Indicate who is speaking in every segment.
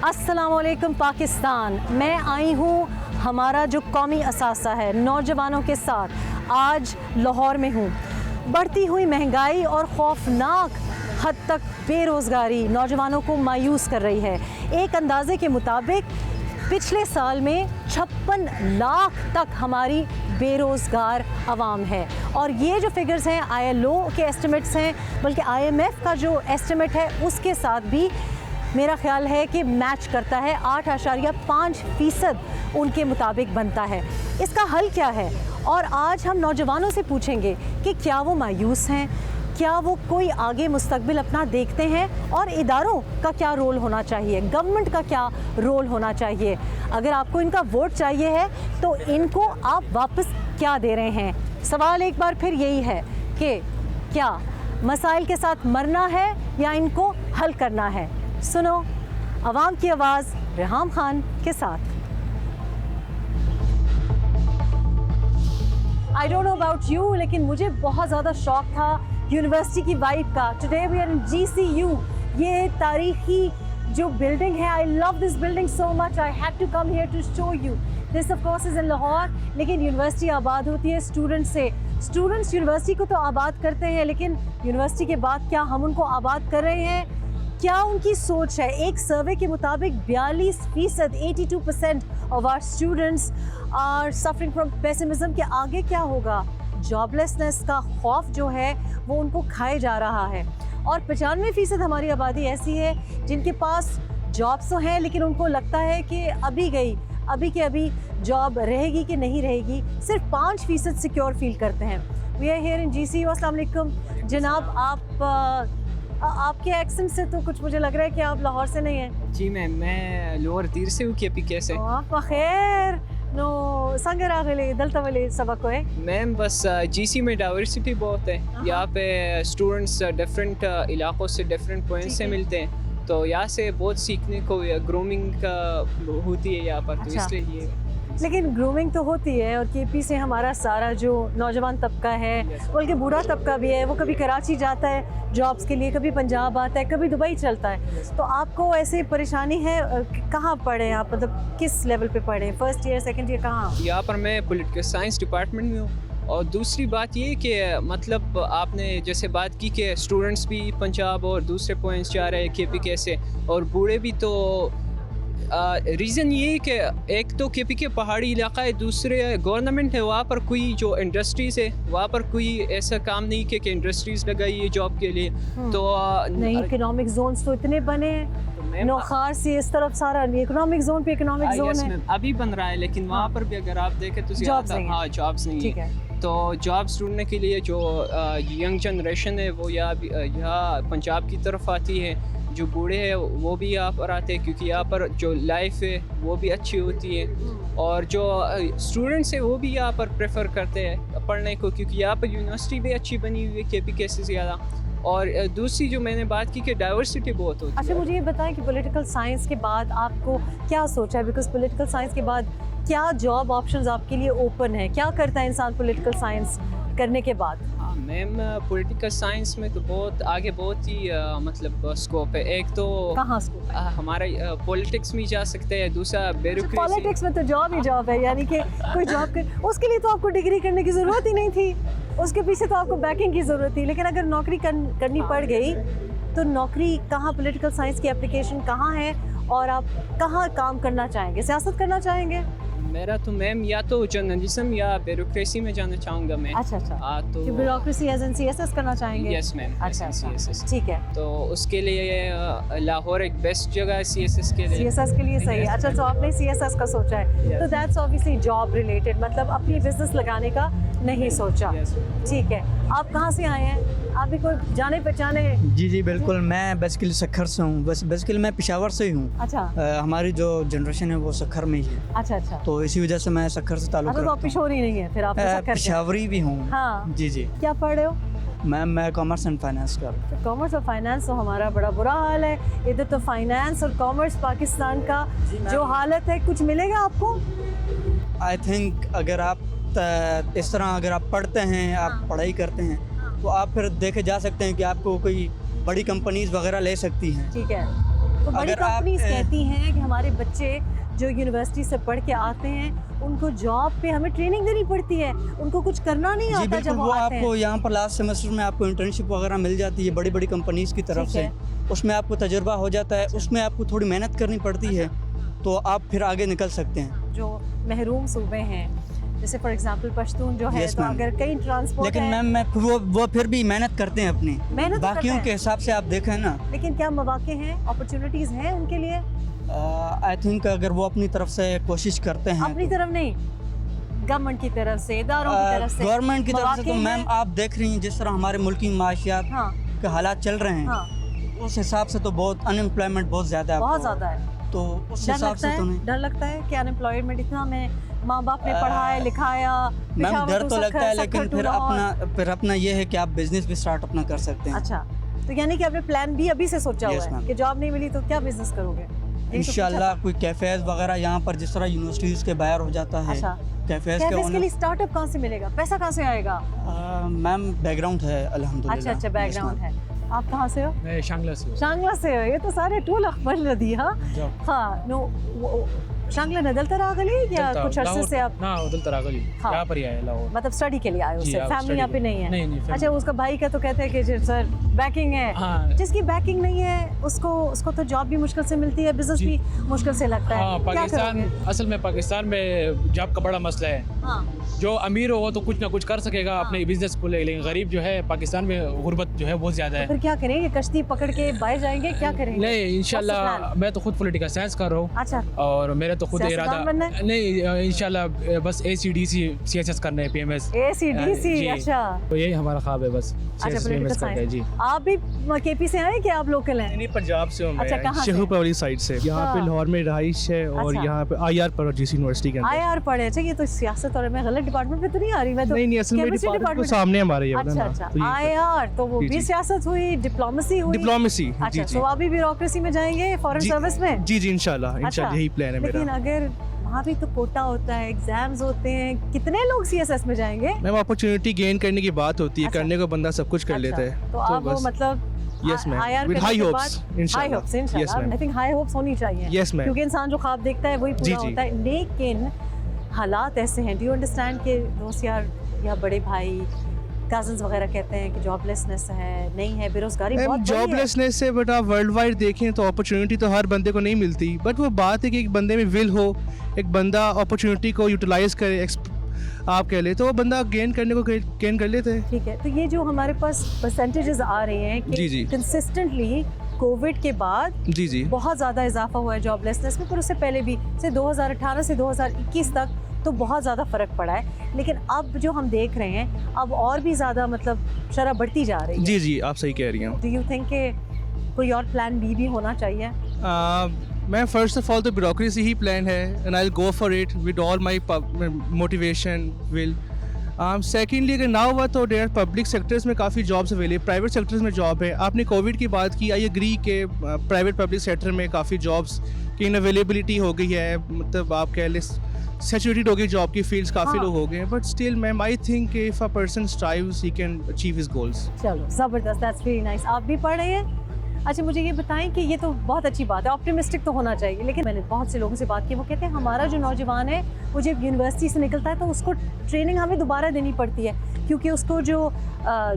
Speaker 1: अस्सलामुअलैकुम पाकिस्तान। मैं आई हूँ हमारा जो कौमी असासा है नौजवानों के साथ, आज लाहौर में हूँ। बढ़ती हुई महंगाई और खौफनाक हद तक बेरोज़गारी नौजवानों को मायूस कर रही है। एक अंदाजे के मुताबिक पिछले साल में 56 लाख तक हमारी बेरोज़गार आवाम है। और ये जो फिगर्स हैं ILO के एस्टिमेट्स हैं, बल्कि IMF का जो एस्टिमेट है उसके साथ भी मेरा ख्याल है कि मैच करता है। 8.5% उनके मुताबिक बनता है। इसका हल क्या है? और आज हम नौजवानों से पूछेंगे कि क्या वो मायूस हैं, क्या वो कोई आगे मुस्तकबिल अपना देखते हैं, और इदारों का क्या रोल होना चाहिए, गवर्नमेंट का क्या रोल होना चाहिए। अगर आपको इनका वोट चाहिए है तो इनको आप वापस क्या दे रहे हैं। सवाल एक बार फिर यही है कि क्या मसाइल के साथ मरना है या इनको हल करना है। सुनो अवाम की आवाज़ रेहाम खान के साथ। I don't know about you, लेकिन मुझे बहुत ज़्यादा शौक था यूनिवर्सिटी की वाइब का। Today we are in GCU। ये तारीखी जो बिल्डिंग है, I love this building so much, I have to come here to show you. This of course is in Lahore, लेकिन यूनिवर्सिटी आबाद होती है स्टूडेंट से। स्टूडेंट्स यूनिवर्सिटी को तो आबाद करते हैं, लेकिन यूनिवर्सिटी के बाद क्या हम उनको आबाद कर रहे हैं? क्या उनकी सोच है? एक सर्वे के मुताबिक 42%, 82% of our students are suffering from pessimism. के आगे क्या होगा? जॉबलेसनेस का खौफ जो है वो उनको खाए जा रहा है। और 95% हमारी आबादी ऐसी है जिनके पास जॉब्स तो हैं, लेकिन उनको लगता है कि अभी गई अभी के अभी जॉब रहेगी कि नहीं रहेगी। सिर्फ 5% सिक्योर फील करते हैं। We are here in GCU। अस्सलाम वालेकुम जनाब, आपके एक्सेंट से तो कुछ मुझे लग रहा है कि आप लाहौर से नहीं हैं।
Speaker 2: जी मैम, मैं लोअर तीर से हूँ। KPK से।
Speaker 1: खैर नो संगर आगले दलतवले सबक है
Speaker 2: मैम, बस GC में डाइवर्सिटी बहुत है। यहाँ पे स्टूडेंट्स डिफरेंट इलाकों से, डिफरेंट पॉइंट से मिलते हैं, तो यहाँ से बहुत सीखने को ग्रूमिंग होती है यहाँ पर। तो
Speaker 1: अच्छा।
Speaker 2: इसलिए ये
Speaker 1: लेकिन ग्रूमिंग तो होती है, और KP से हमारा सारा जो नौजवान तबका है, बल्कि बूढ़ा तबका भी है, वो कभी कराची जाता है जॉब्स के लिए, कभी पंजाब आता है, कभी दुबई चलता है। तो आपको ऐसे परेशानी है? कहाँ पढ़े आप, मतलब किस लेवल पे पढ़े? फर्स्ट ईयर, सेकंड ईयर, कहाँ?
Speaker 2: यहाँ पर मैं पॉलिटिकल साइंस डिपार्टमेंट में हूँ। और दूसरी बात ये कि मतलब आपने जैसे बात की कि स्टूडेंट्स भी पंजाब और दूसरे पॉइंट्स जा रहे हैं KPK से, और बूढ़े भी। तो रीज़न ये कि एक तो KPK पहाड़ी इलाका है, दूसरे गवर्नमेंट है, वहाँ पर कोई जो इंडस्ट्रीज़ है वहाँ पर कोई ऐसा काम नहीं कि इंडस्ट्रीज़ लगाई है जॉब के लिए। तो
Speaker 1: नहीं, इकोनॉमिक जोन्स तो इतने बने हैं, नौखार से इस तरफ सारा इकोनॉमिक जोन पे इकोनॉमिक जोन है।
Speaker 2: अभी बन रहा है, लेकिन वहाँ पर भी अगर आप देखें तो
Speaker 1: जॉब्स नहीं है।
Speaker 2: हाँ, जॉब्स नहीं है। तो जॉब्स ढूंढने के लिए जो यंग जनरेशन है वो यहाँ पंजाब की तरफ आती है। जो बूढ़े हैं वो भी यहाँ पर आते हैं, क्योंकि यहाँ पर जो लाइफ है वो भी अच्छी होती है। और जो स्टूडेंट्स हैं वो भी यहाँ पर प्रेफर करते हैं पढ़ने को, क्योंकि यहाँ पर यूनिवर्सिटी भी अच्छी बनी हुई है KPK से ज़्यादा। और दूसरी जो मैंने बात की कि डाइवर्सिटी बहुत होती है।
Speaker 1: अच्छा, मुझे ये बताएं कि पॉलिटिकल साइंस के बाद आपको क्या सोचा है? बिकॉज पॉलिटिकल साइंस के बाद क्या जॉब ऑप्शंस आपके लिए ओपन है? क्या करता है इंसान पॉलिटिकल साइंस करने के बाद?
Speaker 2: हाँ मैम, पॉलिटिकल साइंस में तो बहुत आगे बहुत ही मतलब स्कोप है। एक तो
Speaker 1: कहाँ स्कोप है?
Speaker 2: हमारा पॉलिटिक्स में जा सकते हैं, दूसरा ब्यूरोक्रेसी।
Speaker 1: पॉलिटिक्स में तो जॉब ही जॉब है, यानी कि कोई जॉब कर, उसके लिए तो आपको डिग्री करने की ज़रूरत ही नहीं थी, उसके पीछे तो आपको बैकिंग की ज़रूरत थी। लेकिन अगर नौकरी करनी पड़ गई तो नौकरी कहाँ, पॉलिटिकल साइंस की एप्लीकेशन कहाँ है, और आप कहाँ काम करना चाहेंगे? सियासत करना चाहेंगे?
Speaker 2: मेरा तो मैम या तो जर्नलिज्म या ब्यूरोक्रेसी में जाना चाहूँगा मैं।
Speaker 1: अच्छा।
Speaker 2: तो
Speaker 1: ब्यूरोक्रेसी एज एन CSS करना चाहेंगे?
Speaker 2: Yes ma'am.
Speaker 1: अच्छा,
Speaker 2: CSS।
Speaker 1: ठीक है।
Speaker 2: तो उसके लिए लाहौर एक बेस्ट जगह है CSS के लिए।
Speaker 1: CSS के लिए सही है। अच्छा, तो आपने CSS का सोचा है, तो दैट्स ऑब्वियसली जॉब रिलेटेड, मतलब अपनी बिजनेस लगाने का नहीं सोचा। ठीक है। आप कहाँ से आए हैं? आप भी कोई जाने पहचाने?
Speaker 3: जी बिल्कुल, मैं बेसिकली सखर से हूँ। बेसिकली मैं पेशावर से ही हूँ।
Speaker 1: अच्छा।
Speaker 3: हमारी जो जनरेशन है वो सखर में ही है।
Speaker 1: अच्छा।
Speaker 3: तो इसी वजह से मैं सखर से ताल्लुक
Speaker 1: अच्छा, तो आप पिशोरी नहीं है फिर, आप
Speaker 3: पेशावरी भी हूँ।
Speaker 1: हाँ।
Speaker 3: जी।
Speaker 1: क्या पढ़ रहे हो?
Speaker 3: मैम मैं कॉमर्स एंड फाइनेंस कर।
Speaker 1: तो कॉमर्स और फाइनेंस तो हमारा बड़ा बुरा हाल है इधर। तो फाइनेंस और कॉमर्स पाकिस्तान का जो हालत है, कुछ मिलेगा आपको?
Speaker 3: आई थिंक अगर आप इस तरह अगर आप पढ़ते हैं, आप पढ़ाई करते हैं, तो आप फिर देखे जा सकते हैं कि आपको कोई बड़ी कंपनीज वगैरह ले सकती हैं।
Speaker 1: ठीक है। तो बड़ी
Speaker 3: अगर आप,
Speaker 1: कंपनीज कहती हैं कि हमारे बच्चे जो यूनिवर्सिटी से पढ़ के आते हैं उनको जॉब पे हमें ट्रेनिंग देनी पड़ती है, उनको कुछ करना नहीं
Speaker 3: जी
Speaker 1: आता
Speaker 3: बिल्कुल,
Speaker 1: जब
Speaker 3: वो
Speaker 1: वो आते
Speaker 3: आपको
Speaker 1: हैं।
Speaker 3: यहाँ पर लास्ट सेमेस्टर में आपको इंटर्नशिप वगैरह मिल जाती है बड़ी बड़ी कंपनीज की तरफ
Speaker 1: ठीक
Speaker 3: से,
Speaker 1: है।
Speaker 3: उसमें आपको तजुर्बा हो जाता है, उसमें आपको थोड़ी मेहनत करनी पड़ती है, तो आप फिर आगे निकल सकते हैं।
Speaker 1: जो महरूम सूबे हैं जैसे फॉर एग्जांपल पश्तून जो है,
Speaker 3: Yes,
Speaker 1: तो
Speaker 3: ma'am.
Speaker 1: अगर कई ट्रांसपोर्ट
Speaker 3: लेकिन
Speaker 1: है,
Speaker 3: मैम मैं वो फिर भी मेहनत करते हैं अपनी,
Speaker 1: मेहनत तो
Speaker 3: बाकियों
Speaker 1: करते हैं।
Speaker 3: के हिसाब से आप देखें ना,
Speaker 1: लेकिन क्या मौके हैं, अपॉर्चुनिटीज हैं उनके लिए?
Speaker 3: आई थिंक अगर वो अपनी तरफ से कोशिश करते हैं
Speaker 1: अपनी तरफ नहीं, गवर्नमेंट की तरफ से, इदारों की तरफ से,
Speaker 3: गवर्नमेंट की तरफ से तो
Speaker 1: मौके
Speaker 3: मैम
Speaker 1: हैं?
Speaker 3: आप देख रही हैं जिस तरह हमारे मुल्क की माशियात
Speaker 1: हाँ
Speaker 3: के हालात चल रहे हैं,
Speaker 1: हाँ,
Speaker 3: उस हिसाब से तो बहुत अनएम्प्लॉयमेंट बहुत ज़्यादा है
Speaker 1: बहुत
Speaker 3: आपको।
Speaker 1: ज़्यादा है।
Speaker 3: तो उस
Speaker 1: डर
Speaker 3: हिसाब
Speaker 1: लगता
Speaker 3: से तो
Speaker 1: है,
Speaker 3: नहीं
Speaker 1: डर लगता है कि अनएम्प्लॉयमेंट इतना, में माँ बाप ने पढ़ाया लिखाया,
Speaker 3: मैम
Speaker 1: पेशावर
Speaker 3: डर
Speaker 1: टू
Speaker 3: तो लगता है,
Speaker 1: सखर,
Speaker 3: लेकिन
Speaker 1: सखर टू
Speaker 3: फिर
Speaker 1: लाहौर।
Speaker 3: अपना ये है कि आप बिजनेस भी स्टार्ट अपना कर सकते हैं।
Speaker 1: अच्छा, तो यानी कि आपने प्लान भी अभी से सोचा
Speaker 3: Yes,
Speaker 1: हुआ है
Speaker 3: ma'am.
Speaker 1: कि जॉब नहीं मिली तो क्या बिजनेस करोगे? यही तो
Speaker 3: इंशाल्लाह कोई कैफेज वगैरह यहाँ पर जिस तरह यूनिवर्सिटीज़ के बाहर हो जाता है,
Speaker 1: अच्छा।
Speaker 3: कैफेज
Speaker 1: कैफेज
Speaker 3: के
Speaker 1: के लिए स्टार्टअप कहाँ से मिलेगा, पैसा कहाँ से आएगा?
Speaker 3: मैम बैकग्राउंड है अल्हम्दुलिल्लाह।
Speaker 1: अच्छा अच्छा,
Speaker 3: Yes,
Speaker 1: बैकग्राउंड
Speaker 3: ma'am.
Speaker 1: है। आप कहाँ से हो?
Speaker 4: मैं शांगला से हूँ।
Speaker 1: शांगला से हो? ये तो सारे टूल अखबर नदी। हाँ
Speaker 4: जॉब।
Speaker 1: हाँ, नो शांगला नदल तरह गली या
Speaker 4: चलता
Speaker 1: कुछ अरसे
Speaker 4: लाहौर-
Speaker 1: से आप
Speaker 4: ना उधर तरागली
Speaker 1: हाँ।
Speaker 4: यहाँ पर ही आए लाहौर।
Speaker 1: मतलब स्टडी के लिए आए हो?
Speaker 4: जी,
Speaker 1: सिर्फ
Speaker 4: आप
Speaker 1: फैमिली
Speaker 4: study
Speaker 1: यहाँ पे
Speaker 4: के-
Speaker 1: नहीं है?
Speaker 4: नहीं, family-
Speaker 1: अच्छा, उसका भाई का तो कहते हैं कि जी, सर बैकिंग है।
Speaker 4: हाँ
Speaker 1: जिसकी बैकिंग नहीं है उसको तो जॉब भी मुश्किल से मिलती है, बिजनेस
Speaker 4: जी।
Speaker 1: भी मुश्किल से लगता है।
Speaker 4: हाँ,
Speaker 1: क्या
Speaker 4: पाकिस्तान
Speaker 1: करोगे?
Speaker 4: असल में पाकिस्तान में जॉब का बड़ा मसला है।
Speaker 1: हाँ
Speaker 4: जो अमीर हो वो तो कुछ ना कुछ कर सकेगा अपने बिजनेस को लेके, लेकिन गरीब जो है पाकिस्तान में गुर्बत जो है बहुत ज़्यादा
Speaker 1: तो
Speaker 4: है।
Speaker 1: फिर क्या करेंगे? कश्ती पकड़ के बाहर जाएंगे, क्या करेंगे?
Speaker 4: नहीं,
Speaker 1: What's the
Speaker 4: इंशाल्लाह
Speaker 1: plan?
Speaker 4: मैं तो खुद पॉलिटिकल साइंस कर रहा हूँ
Speaker 1: अच्छा,
Speaker 4: और मेरा तो खुद
Speaker 1: सियासतदान
Speaker 4: इरादा
Speaker 1: बनना है?
Speaker 4: नहीं, इंशाल्लाह बस ACDC CSS करना है, PMS।
Speaker 1: ACDC।
Speaker 4: जी।
Speaker 1: अच्छा
Speaker 4: तो यही हमारा ख्वाब है बस,
Speaker 1: अच्छा,
Speaker 4: CSS
Speaker 1: पॉलिटिकल
Speaker 4: PMS करना है जी।
Speaker 1: साइंस। आप भी KP से आए कि आप लोकल हैं?
Speaker 5: नहीं, पंजाब से हूँ
Speaker 1: अच्छा, कहाँ
Speaker 5: मैं,
Speaker 1: से?
Speaker 5: शेखुपुर वाली साइड से। यहाँ
Speaker 1: अच्छा।
Speaker 5: पे लाहौर में रहाइश है और
Speaker 1: अच्छा।
Speaker 5: यहाँ पे IR पर GC यूनिवर्सिटी के अंदर।
Speaker 1: IR पढ़े? अच्छा, ये तो सियासत और मैं गलत डिपार्टमेंट में तो नहीं आ रही, मैं तो
Speaker 5: नहीं असल में
Speaker 1: chemistry
Speaker 5: डिपार्टमेंट को
Speaker 1: department-
Speaker 5: सामने हमारे ये वाला
Speaker 1: अच्छा
Speaker 5: ना,
Speaker 1: अच्छा,
Speaker 5: तो ये
Speaker 1: IR तो वो
Speaker 5: जी,
Speaker 1: भी
Speaker 5: जी।
Speaker 1: सियासत हुई, डिप्लोमेसी हुई।
Speaker 5: डिप्लोमेसी।
Speaker 1: अच्छा,
Speaker 5: जी
Speaker 1: तो अभी ब्यूरोक्रेसी में जाएंगे, फॉरेन
Speaker 5: जी,
Speaker 1: सर्विस में?
Speaker 5: जी इंशाल्लाह
Speaker 1: अच्छा,
Speaker 5: यही प्लान है
Speaker 1: लेकिन
Speaker 5: मेरा।
Speaker 1: अगर वहाँ भी तो कोटा होता है, एग्जाम्स होते हैं, कितने लोग CSS में जाएंगे?
Speaker 5: मैम अपॉर्चुनिटी गेन करने की बात होती है,
Speaker 1: अच्छा।
Speaker 5: करने को बंदा सब कुछ कर
Speaker 1: अच्छा,
Speaker 5: लेता है।
Speaker 1: तो आप
Speaker 5: बस
Speaker 1: मतलब
Speaker 5: Yes, ma'am.
Speaker 1: IR
Speaker 5: With
Speaker 1: करने
Speaker 5: high
Speaker 1: के
Speaker 5: hopes,
Speaker 1: बाद-
Speaker 5: इंशाल्लाह।
Speaker 1: high hopes,
Speaker 5: Yes,
Speaker 1: इंशाल्लाह।
Speaker 5: ma'am.
Speaker 1: I think high hopes होनी चाहिए।
Speaker 5: Yes, ma'am.
Speaker 1: क्योंकि इंसान जो ख्वाब देखता है वही
Speaker 5: जी,
Speaker 1: पूरा
Speaker 5: जी।
Speaker 1: होता है। लेकिन हालात ऐसे हैं, डू यू अंडरस्टैंड कि दोस्त यार या बड़े भाई कजन्स वगैरह कहते हैं कि जॉबलेसनेस है, नहीं है, बेरोजगारी बहुत बड़ी है।
Speaker 5: जॉबलेसनेस से बट आप वर्ल्ड वाइड देखें तो अपॉर्चुनिटी तो हर बंदे को नहीं मिलती, बट वो बात है कि एक बंदे में विल हो, एक बंदा अपॉर्चुनिटी को यूटिलाइज करे, आप कह ले तो वो बंदा गेन करने को गेन कर लेते हैं।
Speaker 1: ठीक है, तो ये जो हमारे पास परसेंटेजेस आ रहे हैं
Speaker 5: जी, जी।
Speaker 1: कि कंसिस्टेंटली कोविड के बाद
Speaker 5: जी जी
Speaker 1: बहुत ज़्यादा इजाफा हुआ है जॉबलेसनेस में, पर उससे पहले भी से 2018 से 2021 तक तो बहुत ज़्यादा फ़र्क पड़ा है। लेकिन अब जो हम देख रहे हैं, अब और भी ज़्यादा मतलब शरह बढ़ती जा रही है।
Speaker 5: जी जी आप सही कह रही हैं।
Speaker 1: डू यू थिंक कि कोई और प्लान बी भी होना चाहिए?
Speaker 5: मैं फर्स्ट ऑफ ऑल तो ब्यूरोक्रेसी ही प्लान है and I will go for it with all my motivation will. Secondly अगर ना हुआ तो देयर पब्लिक सेक्टर्स में काफ़ी जॉब्स अवेलेबल, प्राइवेट सेक्टर्स में जॉब है। आपने कोविड की बात की, आई एग्री के प्राइवेट पब्लिक सेक्टर में काफ़ी जॉब्स की अवेलेबिलिटी हो गई है, मतलब आप कह लें सैचुरेटेड हो गई जॉब की फील्ड्स, काफ़ी
Speaker 1: हाँ।
Speaker 5: लोग हो गए हैं, but still ma'am I think if a person strives he can achieve his goals.
Speaker 1: चलो ज़बरदस्त, दैट्स वेरी नाइस। आप भी पढ़ रहे हैं? अच्छा, मुझे ये बताएं कि ये तो बहुत अच्छी बात है, ऑप्टिमिस्टिक तो होना चाहिए, लेकिन मैंने बहुत से लोगों से बात की, वो कहते हैं हमारा जो नौजवान है वो जब यूनिवर्सिटी से निकलता है तो उसको ट्रेनिंग हमें दोबारा देनी पड़ती है, क्योंकि उसको जो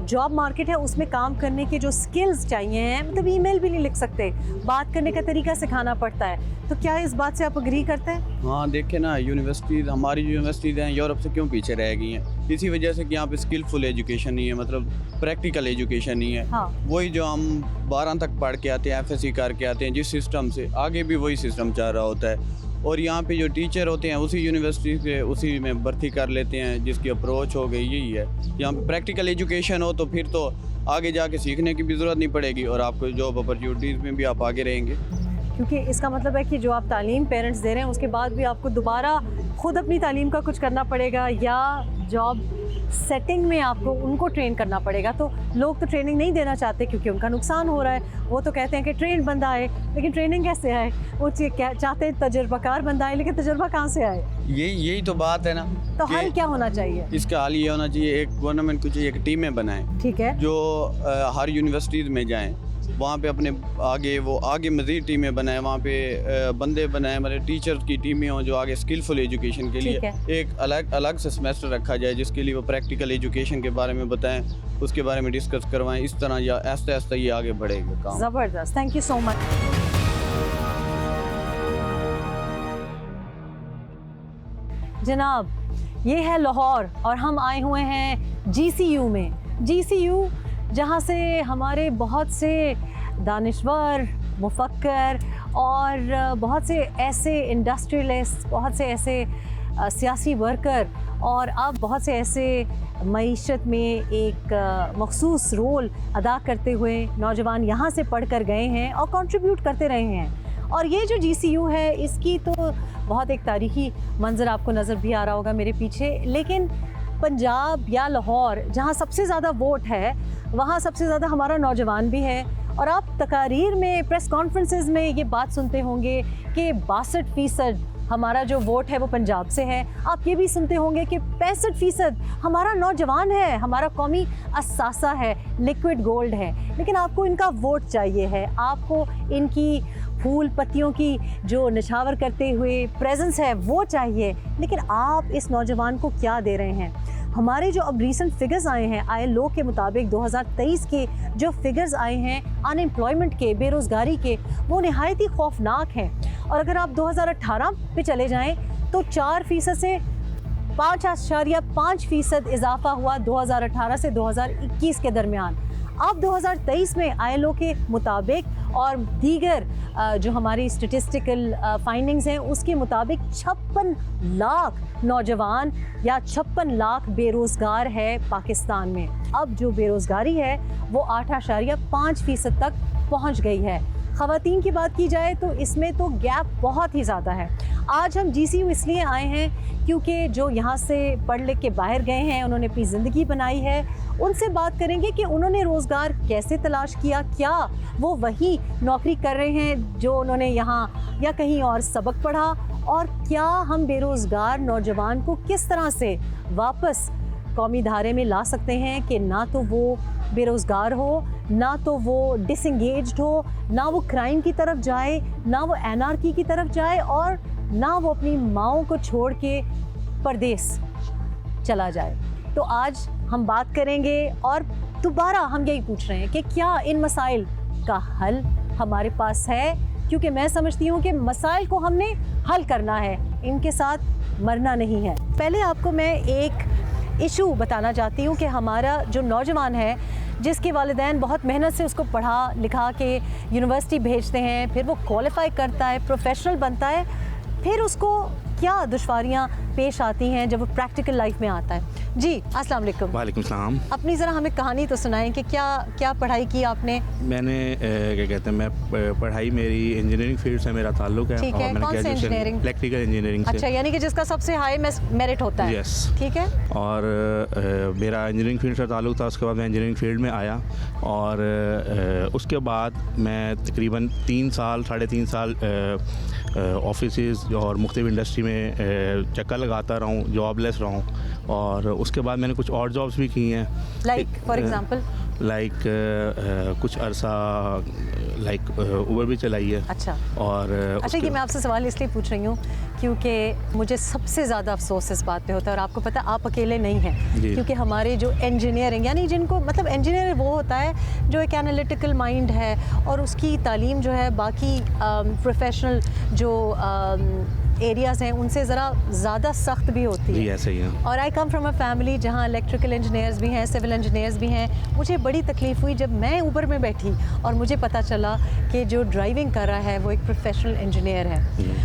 Speaker 1: जॉब मार्केट है उसमें काम करने के जो स्किल्स चाहिए हैं, मतलब ईमेल भी नहीं लिख सकते, बात करने का तरीका सिखाना पड़ता है। तो क्या इस बात से आप अग्री करते हैं?
Speaker 6: हाँ, देखें ना, यूनिवर्सिटीज़, हमारी यूनिवर्सिटीज़ हैं यूरोप से क्यों पीछे रह गई हैं? इसी वजह से कि यहाँ पे स्किलफुल एजुकेशन नहीं है, मतलब प्रैक्टिकल एजुकेशन नहीं है।
Speaker 1: हाँ,
Speaker 6: वही जो हम 12 तक पढ़ के आते हैं, FSC करके आते हैं, जिस सिस्टम से आगे भी वही सिस्टम चल रहा होता है। और यहाँ पे जो टीचर होते हैं उसी यूनिवर्सिटी से उसी में भर्ती कर लेते हैं, जिसकी अप्रोच हो गई यही है। यहाँ पे प्रैक्टिकल एजुकेशन हो तो फिर तो आगे जाके सीखने की भी ज़रूरत नहीं पड़ेगी और आपको जॉब अपॉर्चुनिटीज़ में भी आप आगे रहेंगे।
Speaker 1: क्योंकि इसका मतलब है कि जो आप तालीम पेरेंट्स दे रहे हैं उसके बाद भी आपको दोबारा खुद अपनी तालीम का कुछ करना पड़ेगा, या जॉब सेटिंग में आपको उनको ट्रेन करना पड़ेगा। तो लोग तो ट्रेनिंग नहीं देना चाहते क्योंकि उनका नुकसान हो रहा है, वो तो कहते हैं कि ट्रेन बंदा आए, लेकिन ट्रेनिंग कैसे आए? वो चाहते हैं तजर्बाकार बंदा आए, लेकिन तजर्बा कहाँ से आए?
Speaker 6: यही तो बात है ना।
Speaker 1: तो
Speaker 6: कि
Speaker 1: हल क्या होना चाहिए?
Speaker 6: इसका हल ये होना चाहिए, एक गवर्नमेंट को चाहिए एक टीमें बनाएं
Speaker 1: ठीक है,
Speaker 6: जो हर यूनिवर्सिटीज़ में जाएं, वहाँ पे अपने आगे मज़ीद टीमें बनाएं, वहाँ पे बंदे बनाएं, मतलब टीचर्स की टीमें हों जो आगे स्किलफुल एजुकेशन के लिए एक अलग से सेमेस्टर रखा जाए जिसके लिए वो प्रैक्टिकल एजुकेशन के बारे में बताएं, उसके बारे में डिस्कस करवाएं। इस तरह या आहिस्ता आहिस्ता ये आगे बढ़ेगा काम।
Speaker 1: ज़बरदस्त, थैंक यू सो मच। जनाब, ये है लाहौर और हम आए हुए हैं GCU में। GCU जहाँ से हमारे बहुत से दानिश्वर, मुफक्कर और बहुत से ऐसे इंडस्ट्रियलिस्ट, बहुत से ऐसे सियासी वर्कर और अब बहुत से ऐसे मईशत में एक मखसूस रोल अदा करते हुए नौजवान यहाँ से पढ़ कर गए हैं और कंट्रीब्यूट करते रहे हैं। और ये जो GCU है इसकी तो बहुत एक तारीख़ी मंज़र आपको नज़र भी आ रहा होगा मेरे पीछे, लेकिन पंजाब या लाहौर जहाँ सबसे ज़्यादा वोट है वहाँ सबसे ज़्यादा हमारा नौजवान भी है। और आप तकारीर में, प्रेस कॉन्फ्रेंसेस में ये बात सुनते होंगे कि 62% हमारा जो वोट है वो पंजाब से है। आप ये भी सुनते होंगे कि 65% हमारा नौजवान है, हमारा कौमी असासा है, लिक्विड गोल्ड है। लेकिन आपको इनका वोट चाहिए है, आपको इनकी फूल पत्तियों की जो निछावर करते हुए प्रेजेंस है वो चाहिए। लेकिन आप इस नौजवान को क्या दे रहे हैं? हमारे जो अब रीसेंट फिगर्स आए हैं ILO के मुताबिक 2023 के जो फिगर्स आए हैं अनएम्प्लॉयमेंट के, बेरोज़गारी के, वो नहायत ही खौफनाक हैं। और अगर आप 2018 पे चले जाएं तो 4% से 5.5% इजाफा हुआ 2018 से 2021 के दरमियान। अब 2023 में ILO के मुताबिक और दीगर जो हमारी स्टेटिस्टिकल फाइंडिंग्स हैं उसके मुताबिक 56 लाख नौजवान या 56 लाख बेरोज़गार है पाकिस्तान में। अब जो बेरोज़गारी है वो 8.5% तक पहुंच गई है। ख़वातीन की बात की जाए तो इसमें तो गैप बहुत ही ज़्यादा है। आज हम GCU इसलिए आए हैं क्योंकि जो यहाँ से पढ़ लिख के बाहर गए हैं, उन्होंने अपनी ज़िंदगी बनाई है, उनसे बात करेंगे कि उन्होंने रोज़गार कैसे तलाश किया, क्या वो वही नौकरी कर रहे हैं जो उन्होंने यहाँ या कहीं और सबक पढ़ा, और क्या हम बेरोज़गार नौजवान को किस तरह से वापस कौमी धारे में ला सकते हैं कि ना तो वो बेरोज़गार हो, ना तो वो डिसंगेज्ड हो, ना वो क्राइम की तरफ जाए, ना वो एनार्की की तरफ जाए, और ना वो अपनी माँओं को छोड़ के परदेस चला जाए। तो आज हम बात करेंगे और दोबारा हम यही पूछ रहे हैं कि क्या इन मसाइल का हल हमारे पास है, क्योंकि मैं समझती हूँ कि मसाइल को हमने हल करना है, इनके साथ मरना नहीं है। पहले आपको मैं एक इशू बताना चाहती हूँ कि हमारा जो नौजवान है जिसके वालिदैन बहुत मेहनत से उसको पढ़ा लिखा के यूनिवर्सिटी भेजते हैं, फिर वो क्वालिफाई करता है, प्रोफेशनल बनता है, फिर उसको क्या दुश्वारियाँ पेश आती हैं जब वो प्रैक्टिकल लाइफ में आता है। जी अस्सलाम वालेकुम।
Speaker 7: वालेकुम सलाम।
Speaker 1: अपनी ज़रा हमें कहानी तो सुनाएं कि क्या पढ़ाई की आपने?
Speaker 7: मैंने क्या कहते हैं, मैं पढ़ाई मेरी इंजीनियरिंग फील्ड से मेरा ताल्लुक है।
Speaker 1: ठीक है,
Speaker 7: और
Speaker 1: कौन से इंजीनियरिंग?
Speaker 7: इलेक्ट्रिकल इंजीनियरिंग से।
Speaker 1: अच्छा, यानी कि जिसका सबसे हाई मेरिट होता है।
Speaker 7: यस,
Speaker 1: ठीक है।
Speaker 7: और मेरा इंजीनियरिंग फील्ड से ताल्लुक था। उसके बाद मैं इंजीनियरिंग फील्ड में आया और उसके बाद मैं तकरीबन 3 साल 3.5 साल ऑफिसेज और मुख्तलिफ इंडस्ट्री में चक्कर लगाता रहा हूँ, जॉबलेस रहा हूँ। और उसके बाद मैंने कुछ और जॉब्स भी की हैं,
Speaker 1: लाइक फॉर एग्जांपल
Speaker 7: कुछ अरसा उबर भी चलाई है।
Speaker 1: अच्छा।
Speaker 7: और
Speaker 1: अच्छा, ये मैं आपसे सवाल इसलिए पूछ रही हूँ क्योंकि मुझे सबसे ज़्यादा अफसोस इस बात पे होता है, और आपको पता है आप अकेले नहीं हैं, क्योंकि हमारे जो इंजीनियरिंग यानी जिनको मतलब इंजीनियर वो होता है जो एक एनालिटिकल माइंड है और उसकी तालीम जो है बाकी प्रोफेशनल जो एरियाज़ हैं उनसे ज़रा ज़्यादा सख्त भी होती है।
Speaker 7: जी ऐसे ही है।
Speaker 1: और आई कम फ्रॉम अ फैमिली जहाँ इलेक्ट्रिकल इंजीनियर्स भी हैं, सिविल इंजीनियर्स भी हैं। मुझे बड़ी तकलीफ़ हुई जब मैं ऊबर में बैठी और मुझे पता चला कि जो ड्राइविंग कर रहा है वो एक प्रोफेशनल इंजीनियर है।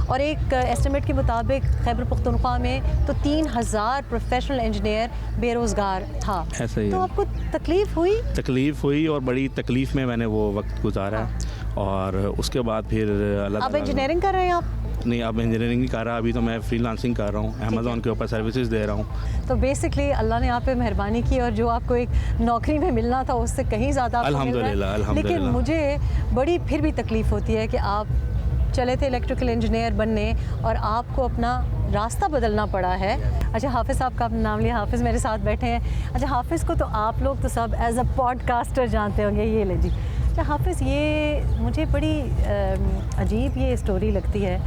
Speaker 1: और एक एस्टिमेट के मुताबिक खैबर पख्तूनख्वा में तो 3000 प्रोफेशनल इंजीनियर बेरोज़गार था।
Speaker 7: ऐसा ही
Speaker 1: तो
Speaker 7: है।
Speaker 1: आपको तकलीफ़ हुई?
Speaker 7: तकलीफ़ हुई और बड़ी तकलीफ़ में मैंने वो वक्त गुजारा। और उसके बाद फिर
Speaker 1: अब इंजीनियरिंग कर रहे हैं आप?
Speaker 7: नहीं, अब इंजीनियरिंग नहीं कर रहा, अभी तो मैं फ्रीलांसिंग कर रहा हूँ, अमेज़ॉन के ऊपर सर्विसेज दे रहा हूँ।
Speaker 1: तो बेसिकली अल्लाह ने आप पे मेहरबानी की और जो आपको एक नौकरी में मिलना था उससे कहीं ज़्यादा आपको मिल रहा है। लेकिन मुझे बड़ी फिर भी तकलीफ़ होती है कि आप चले थे इलेक्ट्रिकल इंजीनियर बनने और आपको अपना रास्ता बदलना पड़ा है। अच्छा, हाफिज़ साहब का आपने नाम लिया, हाफिज़ मेरे साथ बैठे हैं। अच्छा, हाफिज़ को तो आप लोग तो सब एज अ पॉडकास्टर जानते होंगे। ये ले जी, अच्छा हाफिज़, ये मुझे बड़ी अजीब ये स्टोरी लगती है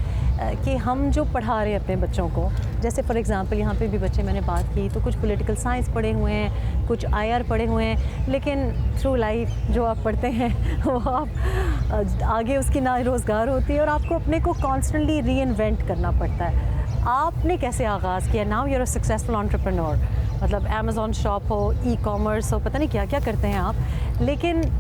Speaker 1: कि हम जो पढ़ा रहे हैं अपने बच्चों को, जैसे फॉर एग्ज़ाम्पल यहाँ पे भी बच्चे मैंने बात की तो कुछ पॉलिटिकल साइंस पढ़े हुए हैं, कुछ IR पढ़े हुए हैं, लेकिन थ्रू लाइफ जो आप पढ़ते हैं वो आप आगे उसकी ना रोज़गार होती है और आपको अपने को कॉन्स्टेंटली रीइन्वेंट करना पड़ता है। आपने कैसे आगाज़ किया? Now you are a successful entrepreneur, मतलब अमेज़ॉन शॉप हो, ई-कॉमर्स हो, पता नहीं क्या क्या करते हैं आप, लेकिन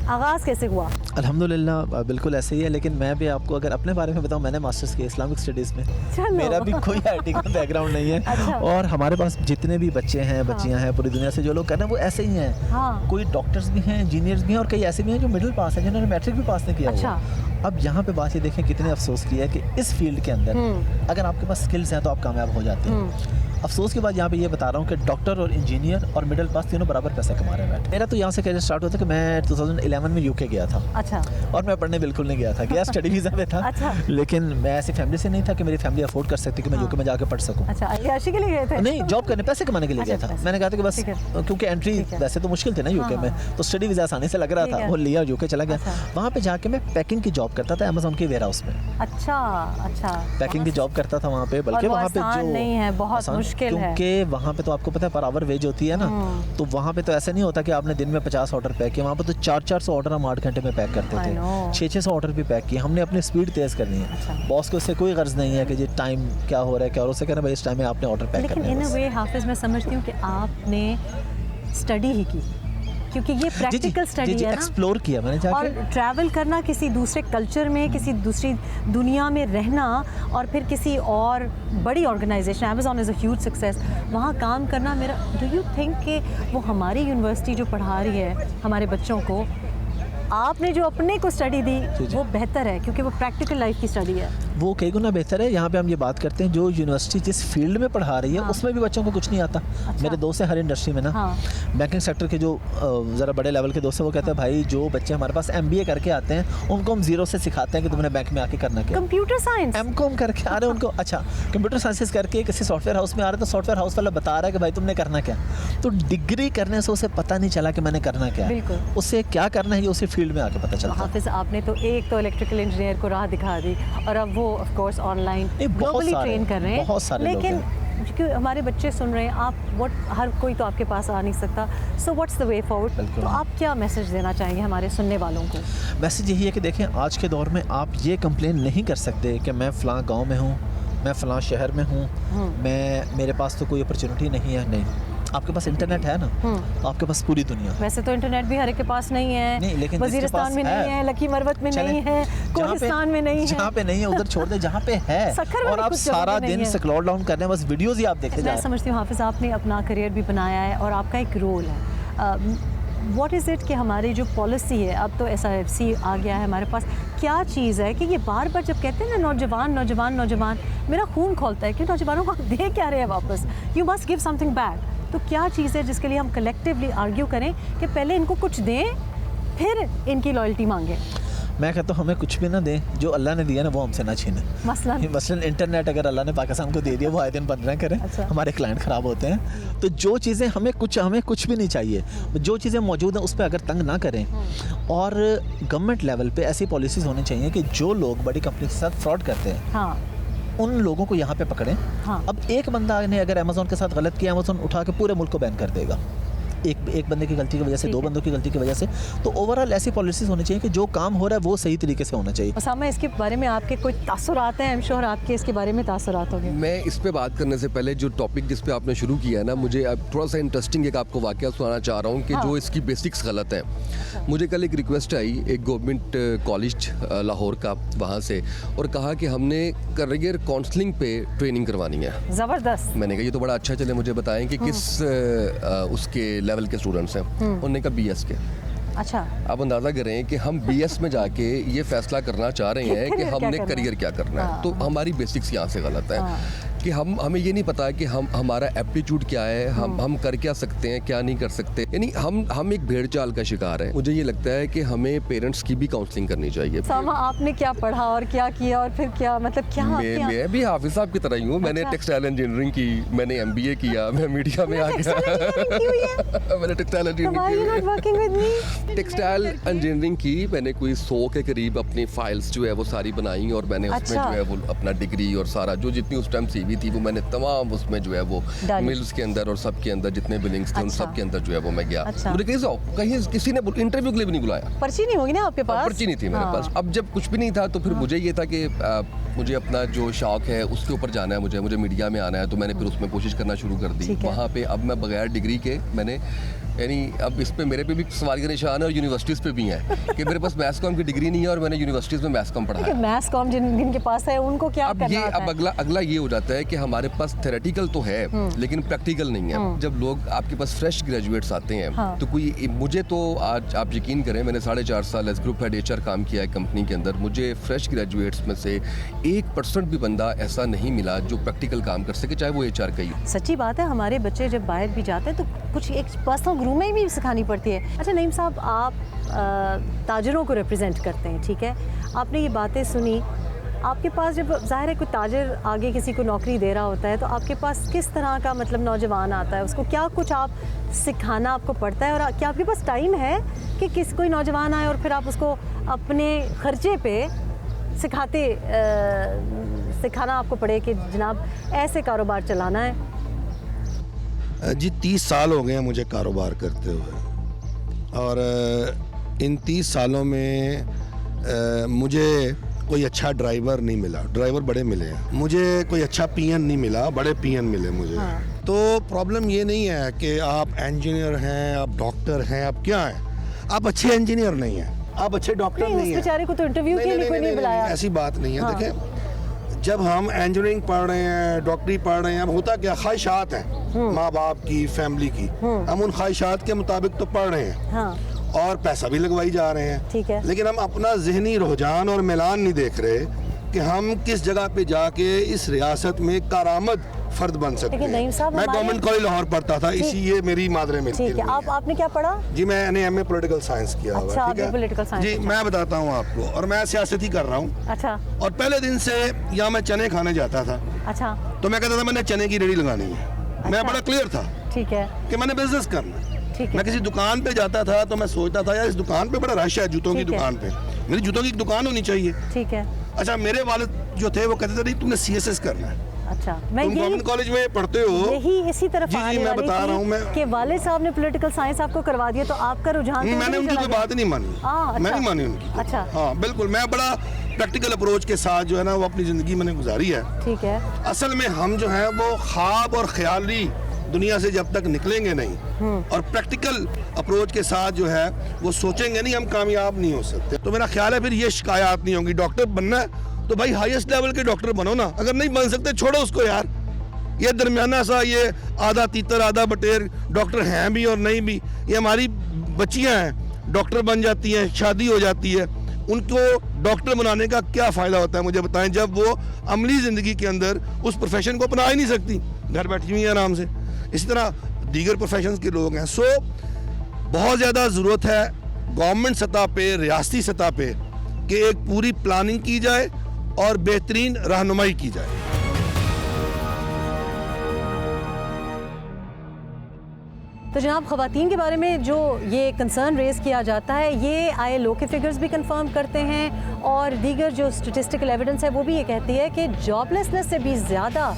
Speaker 1: आगाज़ कैसे हुआ?
Speaker 8: अल्हम्दुलिल्लाह बिल्कुल ऐसे ही है, लेकिन मैं भी आपको अगर अपने बारे में बताऊं, मैंने मास्टर्स किया इस्लामिक स्टडीज़ में।
Speaker 1: चलो।
Speaker 8: मेरा भी कोई IT का बैकग्राउंड नहीं है।
Speaker 1: अच्छा।
Speaker 8: और हमारे पास जितने भी बच्चे हैं, बच्चियां हैं, पूरी दुनिया से जो लोग कर रहे हैं वो ऐसे ही हैं।
Speaker 1: हाँ।
Speaker 8: कोई डॉक्टर्स भी हैं, इंजीनियर्स भी हैं और कई ऐसे भी हैं जो मिडिल पास हैं, जिन्होंने मैट्रिक भी पास नहीं किया
Speaker 1: अच्छा।
Speaker 8: हुआ। अब यहाँ पे बात ये देखें कितने अफसोस की है कि इस फील्ड के अंदर अगर आपके पास स्किल्स हैं तो आप कामयाब हो जाते हैं। अफसोस के बाद यहाँ पे ये बता रहा हूँ कि डॉक्टर और इंजीनियर और मिडिल पास तीनों बराबर पैसे कमा रहे हैं। मेरा तो यहाँ से करियर स्टार्ट हुआ था कि मैं 2011 में UK गया था।
Speaker 1: अच्छा।
Speaker 8: और मैं पढ़ने बिल्कुल नहीं गया था, गया स्टडी वीज़ा पे था।
Speaker 1: अच्छा।
Speaker 8: लेकिन मैं ऐसी फैमिली से नहीं था कि मेरी फैमिली अफोर्ड कर सकती कि मैं UK में जाकर पढ़ सकूँ।
Speaker 1: अच्छा, अय्याशी के लिए गए थे?
Speaker 8: नहीं, जॉब करने, पैसे कमाने के लिए गया
Speaker 1: अच्छा,
Speaker 8: था।
Speaker 1: पैसे।
Speaker 8: मैंने कहा था कि बस
Speaker 1: ठीक है।
Speaker 8: क्योंकि एंट्री
Speaker 1: ठीक है।
Speaker 8: वैसे तो मुश्किल थी ना UK
Speaker 1: हाँ,
Speaker 8: में,
Speaker 1: हाँ।
Speaker 8: तो स्टडी वीज़ा आसानी से लग रहा
Speaker 1: ठीक
Speaker 8: था,
Speaker 1: है।
Speaker 8: वो लिया, UK चला गया।
Speaker 1: अच्छा।
Speaker 8: वहाँ पे जाके मैं पैकिंग की जॉब करता था अमेज़ॉन के वेयर हाउस में।
Speaker 1: अच्छा अच्छा।
Speaker 8: पैकिंग की जॉब करता था वहाँ पे, बल्कि
Speaker 1: वो
Speaker 8: वहाँ पे
Speaker 1: आसान
Speaker 8: जो
Speaker 1: नहीं है, बहुत
Speaker 8: आसान-
Speaker 1: मुश्किल है।
Speaker 8: क्योंकि वहाँ पे तो आपको पता है पर आवर वेज होती है ना, तो वहाँ पे तो ऐसा नहीं होता कि आपने दिन में 50 ऑर्डर पैक किए, वहाँ पे तो 400 ऑर्डर हम 8 घंटे में पैक करते
Speaker 1: I
Speaker 8: थे,
Speaker 1: know।
Speaker 8: 600 ऑर्डर भी पैक किए। हमने अपनी स्पीड तेज़ करनी है।
Speaker 1: अच्छा।
Speaker 8: बॉस को इससे कोई गर्ज नहीं है कि जी टाइम क्या हो रहा है, क्या हो रहा है, उसे कहना भाई इस टाइम में आपने ऑर्डर पैक
Speaker 1: लेकिन
Speaker 8: करना है
Speaker 1: इन अ
Speaker 8: बस।
Speaker 1: वे हाफिज़ मैं समझती हूँ कि आपने स्टडी ही की, क्योंकि ये प्रैक्टिकल स्टडी है ना,
Speaker 8: एक्सप्लोर किया मैंने
Speaker 1: और
Speaker 8: जाके।
Speaker 1: ट्रैवल करना, किसी दूसरे कल्चर में, किसी दूसरी दुनिया में रहना, और फिर किसी और बड़ी organisation, Amazon is a huge success, वहाँ काम करना, मेरा डू यू थिंक कि वो हमारी यूनिवर्सिटी जो पढ़ा रही है हमारे बच्चों को, आपने जो अपने को स्टडी दी
Speaker 8: जी।
Speaker 1: वो बेहतर है, क्योंकि वो प्रैक्टिकल लाइफ की स्टडी है?
Speaker 8: वो कई गुना बेहतर है। यहाँ पे हम ये बात करते हैं जो यूनिवर्सिटी जिस फील्ड में पढ़ा रही है
Speaker 1: हाँ।
Speaker 8: उसमें भी बच्चों को कुछ नहीं आता।
Speaker 1: अच्छा।
Speaker 8: मेरे दोस्त हैं हर इंडस्ट्री में ना,
Speaker 1: हाँ।
Speaker 8: बैंकिंग सेक्टर के जो ज़रा बड़े लेवल के दोस्त हैं वो कहते हैं भाई जो बच्चे हमारे पास MBA करके आते हैं उनको हम जीरो से सिखाते हैं कि तुमने बैंक में आके करना क्या।
Speaker 1: कंप्यूटर साइंस,
Speaker 8: M.Com करके आ रहे हैं उनको, अच्छा कंप्यूटर साइंसेस करके किसी सॉफ्टवेयर हाउस में आ रहे हैं तो सॉफ्टवेयर हाउस वाला बता रहा है कि भाई तुमने करना क्या। तो डिग्री करने से उसे पता नहीं चला कि मैंने करना क्या है,
Speaker 1: बिल्कुल।
Speaker 8: उससे क्या करना है ये उसी फील्ड में आके पता चलता है।
Speaker 1: हाफिज़ आपने तो एक तो इलेक्ट्रिकल इंजीनियर को राह दिखा दी, और अब वो ऑफ कोर्स ऑनलाइन
Speaker 8: बहुत
Speaker 1: ग्लोबली
Speaker 8: सारे
Speaker 1: ट्रेन कर रहे हैं,
Speaker 8: बहुत सारे लोग
Speaker 1: लेकिन क्योंकि हमारे बच्चे सुन रहे हैं, आप हर कोई तो आपके पास आ नहीं सकता, so what's the way forward?
Speaker 8: बिल्कुल।
Speaker 1: तो आप क्या मैसेज देना चाहेंगे हमारे सुनने वालों को?
Speaker 8: मैसेज यही है कि देखें आज के दौर में आप ये कंप्लेन नहीं कर सकते कि मैं फ़लाँ गांव में हूँ, मैं फ़लाँ शहर में हूँ, मेरे पास तो कोई अपॉर्चुनिटी नहीं है। नहीं, आपके पास इंटरनेट है ना, आपके पास पूरी दुनिया।
Speaker 1: वैसे तो इंटरनेट भी हर एक के पास नहीं है,
Speaker 8: नहीं, लेकिन जिसके
Speaker 1: वजीरिस्तान
Speaker 8: पास
Speaker 1: में नहीं है, लकी मरवत में
Speaker 8: चलें,
Speaker 1: नहीं है,
Speaker 8: जहाँ पे-
Speaker 1: कोहिस्तान में नहीं है,
Speaker 8: जहाँ पे नहीं है उधर छोड़ दे, जहाँ पे है
Speaker 1: सखर में
Speaker 8: और आप
Speaker 1: कुछ जगह
Speaker 8: सारा
Speaker 1: पे नहीं
Speaker 8: दिन
Speaker 1: है।
Speaker 8: स्क्रॉल डाउन कर रहे हैं, बस वीडियोस ही आप देखे जा
Speaker 1: मैं
Speaker 8: रहे हैं।
Speaker 1: समझती हूँ हाफिज़ आपने अपना करियर भी बनाया है और आपका एक रोल है। व्हाट इज़ इट कि हमारी जो पॉलिसी है, अब तो SIFC आ गया है हमारे पास, क्या चीज़ है कि ये बार बार जब कहते हैं ना नौजवान नौजवान नौजवान, मेरा खून खोलता है कि नौजवानों को आप दे क्या रहे हैं वापस, you must give something back. तो क्या चीज़ है जिसके लिए हम कलेक्टिवली आर्ग्यू करें कि पहले इनको कुछ दें फिर इनकी लॉयल्टी मांगें?
Speaker 8: मैं कहता हूँ हमें कुछ भी ना दें, जो अल्लाह ने दिया ना वो हमसे ना छीने। मसलन इंटरनेट अगर अल्लाह ने पाकिस्तान को दे दिया, वो आए दिन बंद ना करें।
Speaker 1: अच्छा।
Speaker 8: हमारे क्लाइंट ख़राब होते हैं। तो जो चीज़ें हमें कुछ भी नहीं चाहिए, जो चीज़ें मौजूद हैं उस पर अगर तंग ना करें। और गवर्नमेंट लेवल पे ऐसी पॉलिसीज़ होनी चाहिए कि जो लोग बड़ी कंपनी के साथ फ्रॉड करते हैं,
Speaker 1: हाँ
Speaker 8: उन लोगों को यहाँ पे पकड़ें।
Speaker 1: हाँ।
Speaker 8: अब एक बंदा ने अगर अमेज़ॉन के साथ गलत किया, अमेज़ॉन उठा के पूरे मुल्क को बैन कर देगा, एक बंदे की गलती की वजह से,
Speaker 1: ठीक
Speaker 8: दो
Speaker 1: है।
Speaker 8: बंदों की गलती की वजह से। तो ओवरऑल ऐसी पॉलिसीज़ होनी चाहिए कि जो काम हो रहा है वो सही तरीके से होना चाहिए।
Speaker 1: उसामा, इसके बारे में आपके कोई तासुरात हैं? आई एम श्योर आपके इसके बारे में तासुरात होंगे।
Speaker 9: मैं इस पे बात करने से पहले जो टॉपिक जिस पे आपने शुरू किया है ना, मुझे अब थोड़ा सा इंटरेस्टिंग एक आपको वाकया सुनाना चाह रहा हूँ कि
Speaker 1: हाँ।
Speaker 9: जो इसकी बेसिक्स गलत हैं। मुझे कल एक रिक्वेस्ट आई एक गवर्नमेंट कॉलेज लाहौर का, वहाँ से, और कहा कि हमने करियर काउंसलिंग पे ट्रेनिंग करवानी है।
Speaker 1: ज़बरदस्त।
Speaker 9: मैंने कहा ये तो बड़ा अच्छा, चले मुझे बताएं कि किस उसके लेवल के स्टूडेंट्स हैं। उन्होंने कहा BS के।
Speaker 1: अच्छा,
Speaker 9: आप अंदाज़ा करें कि हम BS में जाके ये फैसला करना चाह रहे हैं कि
Speaker 1: करियर क्या
Speaker 9: हमने
Speaker 1: करना है।
Speaker 9: करियर क्या करना है।
Speaker 1: हाँ,
Speaker 9: तो
Speaker 1: हाँ।
Speaker 9: हमारी बेसिक्स यहाँ से गलत है।
Speaker 1: हाँ।
Speaker 9: कि हमें ये नहीं पता कि हमारा एप्टीट्यूड क्या है, हम कर क्या सकते हैं, क्या नहीं कर सकते। यानी हम एक भेड़ चाल का शिकार है। मुझे ये लगता है कि हमें पेरेंट्स की भी काउंसलिंग करनी चाहिए।
Speaker 1: सामा, आपने क्या पढ़ा और क्या किया और फिर क्या मतलब क्या
Speaker 9: मैं भी हाफिज साहब की तरह ही हूँ। मैंने टेक्सटाइल इंजीनियरिंग की, मैंने MBA किया, मैं मीडिया में आ गया। मैंने टेक्सटाइल इंजीनियरिंग टेक्सटाइल इंजीनियरिंग की। मैंने कोई 100 के करीब अपनी फाइल्स जो है वो सारी बनाई और मैंने उसमें जो है वो अपना डिग्री और सारा जो जितनी उस टाइम CV थी वो मैंने तमाम उसमें जो है वो मिल्स के अंदर और सब के अंदर जितने बिलिंग्स थे उन सब के अंदर जो है वो मैं गया। मुझे कहीं किसी ने इंटरव्यू के लिए भी नहीं बुलाया।
Speaker 1: पर्ची नहीं होगी ना आपके पास?
Speaker 9: पर्ची नहीं थी मेरे पास। अब जब कुछ भी नहीं था तो फिर मुझे ये था कि मुझे अपना जो शौक है उसके ऊपर जाना है, मुझे मीडिया में आना है, तो मैंने फिर उसमें कोशिश करना शुरू कर दी। वहाँ पे अब मैं बगैर डिग्री के मैंने यानी अब इस पे मेरे पे भी सवाल का निशान है और यूनिवर्सिटीज़ पे भी है कि मेरे पास मैथ्स कॉम की डिग्री नहीं है और मैंने यूनिवर्सिटीज़ में मैथ्स कॉम पढ़ा है।
Speaker 1: मैथ्स कॉम जिनके पास है उनको क्या
Speaker 9: अब
Speaker 1: करना
Speaker 9: ये
Speaker 1: होता
Speaker 9: अब अगला ये हो जाता है कि हमारे पास थ्योरेटिकल तो है लेकिन प्रैक्टिकल नहीं है। जब लोग आपके पास फ्रेश ग्रेजुएट्स आते हैं तो कोई मुझे तो आज आप यकीन करें मैंने 4.5 साल एज ग्रुप हेड HR काम किया है कंपनी के अंदर। मुझे फ्रेश ग्रेजुएट्स में से 1% भी बंदा ऐसा नहीं मिला जो प्रैक्टिकल काम कर सके, चाहे वो HR का ही।
Speaker 1: सच्ची बात है, हमारे बच्चे जब बाहर भी जाते हैं तो कुछ एक पर्सनल ग्रूमिंग भी सिखानी पड़ती है। अच्छा नईम साहब, आप ताजरों को रिप्रेजेंट करते हैं, ठीक है, आपने ये बातें सुनी। आपके पास जब ज़ाहिर है कोई ताजर आगे किसी को नौकरी दे रहा होता है तो आपके पास किस तरह का मतलब नौजवान आता है, उसको क्या कुछ आप सिखाना आपको पड़ता है और क्या आपके पास टाइम है कि कोई नौजवान आए और फिर आप उसको अपने खर्चे पे सिखाना आपको पड़े कि जनाब ऐसे कारोबार चलाना है?
Speaker 10: जी 30 साल हो गए हैं मुझे कारोबार करते हुए और इन 30 सालों में मुझे कोई अच्छा ड्राइवर नहीं मिला। ड्राइवर बड़े मिले हैं, मुझे कोई अच्छा PN नहीं मिला, बड़े PN मिले मुझे। तो प्रॉब्लम ये नहीं है कि आप इंजीनियर हैं, आप डॉक्टर हैं, आप क्या हैं, आप अच्छे इंजीनियर नहीं हैं, आप अच्छे डॉक्टर नहीं हैं।
Speaker 1: उस बेचारे को तो इंटरव्यू के लिए कोई नहीं बुलाया।
Speaker 10: ऐसी बात नहीं है। देखें, जब हम इंजीनियरिंग पढ़ रहे हैं, डॉक्टरी पढ़ रहे हैं, अब होता क्या ख्वाहिशात हैं माँ बाप की, फैमिली की, हम उन ख्वाहिशात के मुताबिक तो पढ़ रहे हैं और पैसा भी लगवाई जा रहे हैं,
Speaker 1: ठीक है, लेकिन
Speaker 10: हम अपना जहनी रुझान और मिलान नहीं देख रहे कि हम किस जगह पे जाके इस रियासत में कारामद फर्द बन सकते हैं। मैं गवर्नमेंट कॉलेज लाहौर पढ़ता था, इसी ये मेरी मादरे में थी।
Speaker 1: आपने क्या पढ़ा?
Speaker 10: जी मैंने MA पॉलिटिकल साइंस किया हुआ है, ठीक है
Speaker 1: पॉलिटिकल साइंस।
Speaker 10: जी मैं बताता हूँ आपको, और मैं सियासत ही कर रहा हूँ।
Speaker 1: अच्छा।
Speaker 10: और पहले दिन से यहाँ मैं चने खाने जाता था।
Speaker 1: अच्छा।
Speaker 10: तो मैं कहता था मैंने चने की रेडी लगानी है। अच्छा। मैं बड़ा क्लियर था,
Speaker 1: ठीक है,
Speaker 10: कि मैंने बिजनेस करना है।
Speaker 1: मैं
Speaker 10: किसी दुकान पे जाता था तो मैं सोचता था यार इस दुकान पे बड़ा रश है, जूतों की दुकान पे, मेरी जूतों की दुकान होनी चाहिए,
Speaker 1: ठीक है।
Speaker 10: अच्छा मेरे वालिद जो थे वो कहते थे नहीं तुमने CSS करना है।
Speaker 1: अच्छा, मैं
Speaker 10: तुम गवर्नमेंट कॉलेज में पढ़ते हो,
Speaker 1: यही इसी तरफ
Speaker 10: जी मैं बता रहा हूँ मैं
Speaker 1: कि वालिद साहब ने पॉलिटिकल साइंस आपको करवा दिया तो आपका रुझान
Speaker 10: मैंने उनकी कोई बात नहीं मानी। मैं नहीं मानी उनकी।
Speaker 1: अच्छा।
Speaker 10: हाँ बिल्कुल, मैं बड़ा प्रैक्टिकल अप्रोच के साथ जो है ना वो अपनी ज़िंदगी मैंने गुजारी है।
Speaker 1: ठीक है।
Speaker 10: असल में हम जो है वो ख्वाब और ख्याली दुनिया से जब तक निकलेंगे नहीं और प्रैक्टिकल अप्रोच के साथ जो है वो सोचेंगे नहीं, हम कामयाब नहीं हो सकते। तो मेरा ख्याल है फिर ये शिकायत नहीं होगी। डॉक्टर बनना है तो भाई हाईएस्ट लेवल के डॉक्टर बनो ना, अगर नहीं बन सकते छोड़ो उसको यार। ये दरमियाना सा ये आधा तीतर आधा बटेर डॉक्टर हैं भी और नहीं भी, ये हमारी बच्चियां हैं डॉक्टर बन जाती हैं, शादी हो जाती है, उनको डॉक्टर बनाने का क्या फ़ायदा होता है मुझे बताएं, जब वो अमली ज़िंदगी के अंदर उस प्रोफेशन को अपना ही नहीं सकती, घर बैठी हुई है आराम से। इसी तरह दीगर प्रोफेशंस के लोग हैं। सो बहुत ज़्यादा ज़रूरत है गवर्नमेंट सतह पे, रियासती सतह पे कि एक पूरी प्लानिंग की जाए और बेहतरीन रहनुमाई की जाए।
Speaker 1: तो जनाब ख़वातीन के बारे में जो ये कंसर्न रेज़ किया जाता है ये ILO के फिगर्स भी कंफर्म करते हैं और दीगर जो स्टेटिस्टिकल एविडेंस है वो भी ये कहती है कि जॉबलेसनेस से भी ज़्यादा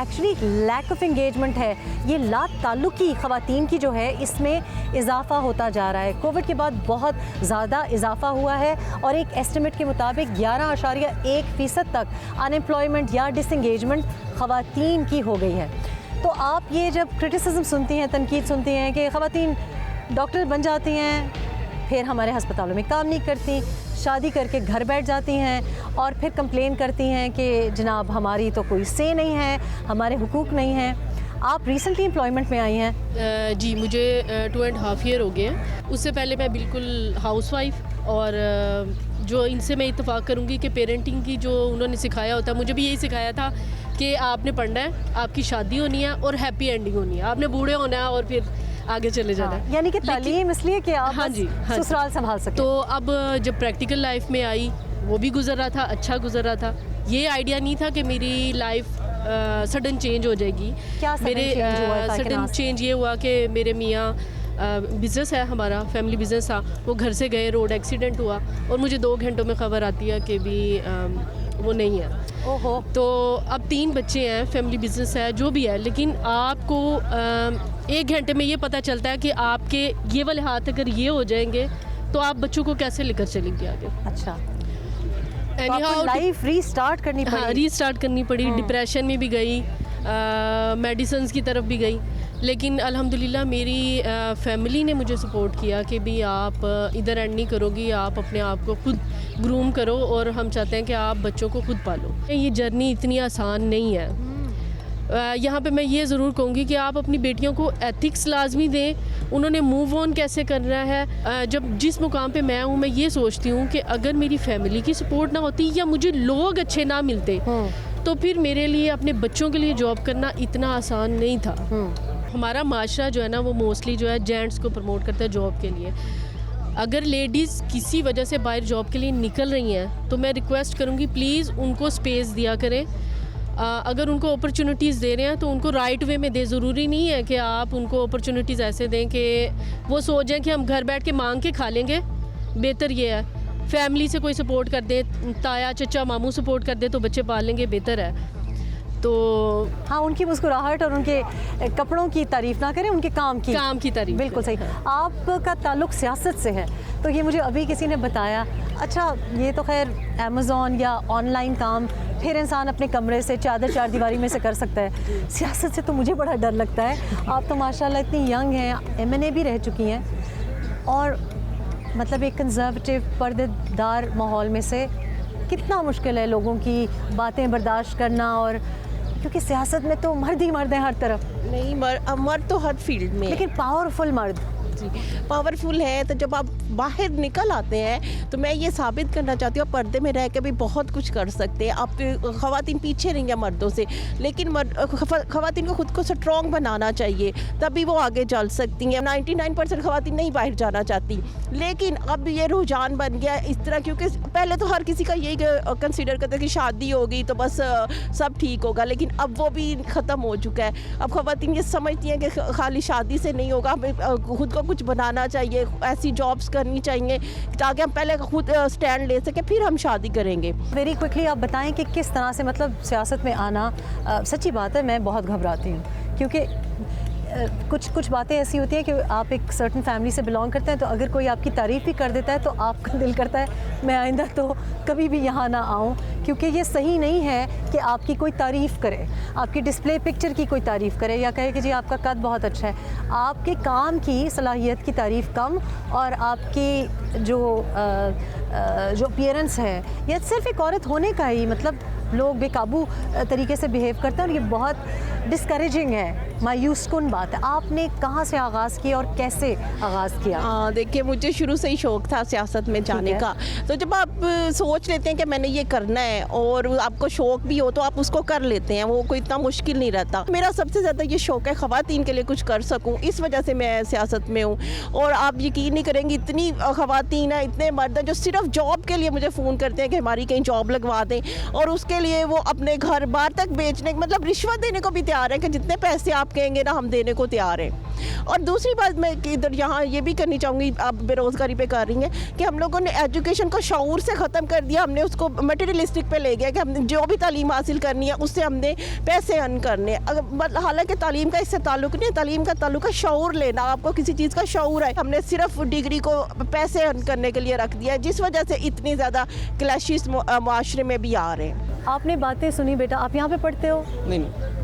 Speaker 1: एक्चुअली लैक ऑफ एंगेजमेंट है, ये लाताल्लुकी ख़वातीन की जो है इसमें इजाफा होता जा रहा है। कोविड के बाद बहुत ज़्यादा इजाफा हुआ है और एक एस्टिमेट के मुताबिक 11.1% तक अनएम्प्लॉयमेंट या डिसएंगेजमेंट ख़वातीन की हो गई है। तो आप ये जब क्रिटिसिज्म सुनती हैं, तनकीद सुनती हैं कि ख़वातीन डॉक्टर बन जाती हैं फिर हमारे हस्पतालों में काम नहीं करती, शादी करके घर बैठ जाती हैं और फिर कंप्लेन करती हैं कि जनाब हमारी तो कोई से नहीं है, हमारे हुकूक नहीं हैं। आप रिसेंटली एम्प्लॉयमेंट में आई हैं?
Speaker 11: जी मुझे 2.5 ईयर हो गए हैं। उससे पहले मैं बिल्कुल हाउसवाइफ और जो इनसे मैं इत्तेफाक करूँगी कि पेरेंटिंग की जो उन्होंने सिखाया होता है, मुझे भी यही सिखाया था कि आपने पढ़ना है, आपकी शादी होनी है और हैप्पी एंडिंग होनी है, आपने बूढ़े होना है और फिर आगे चले जाना है।
Speaker 1: यानी कि तालीम इसलिए कि आप
Speaker 11: हाँ जी, हाँ
Speaker 1: ससुराल संभाल सकें।
Speaker 11: तो अब जब प्रैक्टिकल लाइफ में आई, वो भी गुजर रहा था, अच्छा गुजर रहा था। ये आइडिया नहीं था कि मेरी लाइफ सडन चेंज हो जाएगी।
Speaker 1: क्या
Speaker 11: मेरे सडन चेंज ये हुआ कि मेरे मियाँ बिज़नेस है हमारा, फैमिली बिज़नेस था, वो घर से गए, रोड एक्सीडेंट हुआ और मुझे 2 घंटों में ख़बर आती है कि भी वो नहीं है।
Speaker 1: ओहो।
Speaker 11: तो अब 3 बच्चे हैं, फैमिली बिज़नेस है, जो भी है, लेकिन आपको 1 घंटे में ये पता चलता है कि आपके ये वाले हाथ अगर ये हो जाएंगे तो आप बच्चों को कैसे लेकर चलेंगे आगे।
Speaker 1: अच्छा, लाइफ रीस्टार्ट करनी पड़ी।
Speaker 11: हाँ, रीस्टार्ट करनी पड़ी। डिप्रेशन में भी गई, मेडिसिन्स की तरफ भी गई, लेकिन अल्हम्दुलिल्लाह मेरी फैमिली ने मुझे सपोर्ट किया कि भी आप इधर एंड नहीं करोगी, आप अपने आप को खुद ग्रूम करो और हम चाहते हैं कि आप बच्चों को खुद पालो। ये जर्नी इतनी आसान नहीं है। यहाँ पे मैं ये ज़रूर कहूँगी कि आप अपनी बेटियों को एथिक्स लाजमी दें, उन्होंने मूव ऑन कैसे करना है। जब जिस मुकाम पे मैं हूँ, मैं ये सोचती हूँ कि अगर मेरी फैमिली की सपोर्ट ना होती या मुझे लोग अच्छे ना मिलते तो फिर मेरे लिए अपने बच्चों के लिए जॉब करना इतना आसान नहीं था। हमारा माशरा जो है ना, वो मोस्टली जो है जेंट्स को प्रमोट करता है जॉब के लिए। अगर लेडीज़ किसी वजह से बाहर जॉब के लिए निकल रही हैं तो मैं रिक्वेस्ट करूँगी प्लीज़ उनको स्पेस दिया करें। अगर उनको अपॉर्चुनिटीज़ दे रहे हैं तो उनको राइट वे में दें। ज़रूरी नहीं है कि आप उनको अपॉर्चुनिटीज़ ऐसे दें कि वो सोचें कि हम घर बैठ के मांग के खा लेंगे। बेहतर ये है फैमिली से कोई सपोर्ट कर दे, ताया चचा मामू सपोर्ट कर दे तो बच्चे पाल लेंगे, बेहतर है। तो
Speaker 1: हाँ, उनकी मुस्कुराहट और उनके कपड़ों की तारीफ़ ना करें, उनके काम की तारीफ़। बिल्कुल सही। आपका ताल्लुक़ सियासत से है, तो ये मुझे अभी किसी ने बताया। अच्छा, ये तो खैर अमेज़ॉन या ऑनलाइन काम फिर इंसान अपने कमरे से चार दीवारी में से कर सकता है। सियासत से तो मुझे बड़ा डर लगता है। आप तो माशाल्लाह इतनी यंग हैं, MNA भी रह चुकी हैं, और मतलब एक कंजर्वेटिव पर्देदार माहौल में से कितना मुश्किल है लोगों की बातें बर्दाश्त करना। और क्योंकि सियासत में तो मर्द ही मर्द हैं हर तरफ।
Speaker 12: नहीं, मर्द तो हर फील्ड में,
Speaker 1: लेकिन पावरफुल मर्द
Speaker 12: पावरफुल है। तो जब आप बाहर निकल आते हैं तो मैं ये साबित करना चाहती हूँ, पर्दे में रह के भी बहुत कुछ कर सकते हैं। आप ख़वातीन पीछे नहीं है मर्दों से, लेकिन ख़वातीन को खुद को स्ट्रॉन्ग बनाना चाहिए, तभी वो आगे चल सकती हैं। 99% ख़वातीन नहीं बाहर जाना चाहती, लेकिन अब ये रुझान बन गया इस तरह, क्योंकि पहले तो हर किसी का यही कंसिडर करता है कि शादी होगी तो बस सब ठीक होगा, लेकिन अब वो भी ख़त्म हो चुका है। अब ख़वातीन ये समझती हैं कि खाली शादी से नहीं होगा, हमें खुद को कुछ बनाना चाहिए, ऐसी जॉब्स करनी चाहिए ताकि हम पहले खुद स्टैंड ले सकें, फिर हम शादी करेंगे।
Speaker 1: वेरी क्विकली आप बताएं कि किस तरह से मतलब सियासत में आना। सच्ची बात है, मैं बहुत घबराती हूँ, क्योंकि कुछ बातें ऐसी होती हैं कि आप एक सर्टन फैमिली से बिलोंग करते हैं, तो अगर कोई आपकी तारीफ़ भी कर देता है तो आपका दिल करता है मैं आइंदा तो कभी भी यहाँ ना आऊँ, क्योंकि ये सही नहीं है कि आपकी कोई तारीफ़ करे, आपकी डिस्प्ले पिक्चर की कोई तारीफ़ करे या कहे कि जी आपका कद बहुत अच्छा है। आपके काम की सलाहियत की तारीफ़ कम, और आपकी जो अपीयरेंस है, यह सिर्फ एक औरत होने का ही मतलब लोग बेकाबू तरीके से बिहेव करते हैं, और ये बहुत डिस्करेजिंग है, मायूस कुन बात है। आपने कहाँ से आगाज़ किया और कैसे आगाज़ किया?
Speaker 12: हाँ, देखिए मुझे शुरू से ही शौक़ था सियासत में जाने का। तो जब आप सोच लेते हैं कि मैंने ये करना है और आपको शौक़ भी हो तो आप उसको कर लेते हैं, वो कोई इतना मुश्किल नहीं रहता। मेरा सबसे ज़्यादा ये शौक़ है ख़वातीन के लिए कुछ कर सकूँ, इस वजह से मैं सियासत में हूँ। और आप यकीन नहीं करेंगे, इतनी ख़वातीन हैं, इतने मर्द हैं जो सिर्फ जॉब के लिए मुझे फ़ोन करते हैं कि हमारी कहीं जॉब लगवा दें, और उसके लिए वो अपने घर बार तक बेचने, मतलब रिश्वत देने को भी तैयार है कि जितने पैसे आप कहेंगे ना हम देने को तैयार हैं। और दूसरी बात मैं इधर यहाँ ये भी करनी चाहूँगी, आप बेरोज़गारी पे कर रही हैं, कि हम लोगों ने एजुकेशन को शऊर से ख़त्म कर दिया, हमने उसको मटेरियलिस्टिक पे ले गया कि हमने जो भी तालीम हासिल करनी है उससे हमने पैसे अर्न करने। हालांकि तालीम का इससे ताल्लुक़ नहीं है, तालीम का ताल्लुक़ है शऊर लेना, आपको किसी चीज़ का शऊर है। हमने सिर्फ डिग्री को पैसे अर्न करने के लिए रख दिया है, जिस वजह से इतनी ज़्यादा क्लैशेस माशरे में भी आ रहे हैं।
Speaker 1: आपने बातें सुनी बेटा, आप यहाँ पे पढ़ते हो?
Speaker 13: नहीं,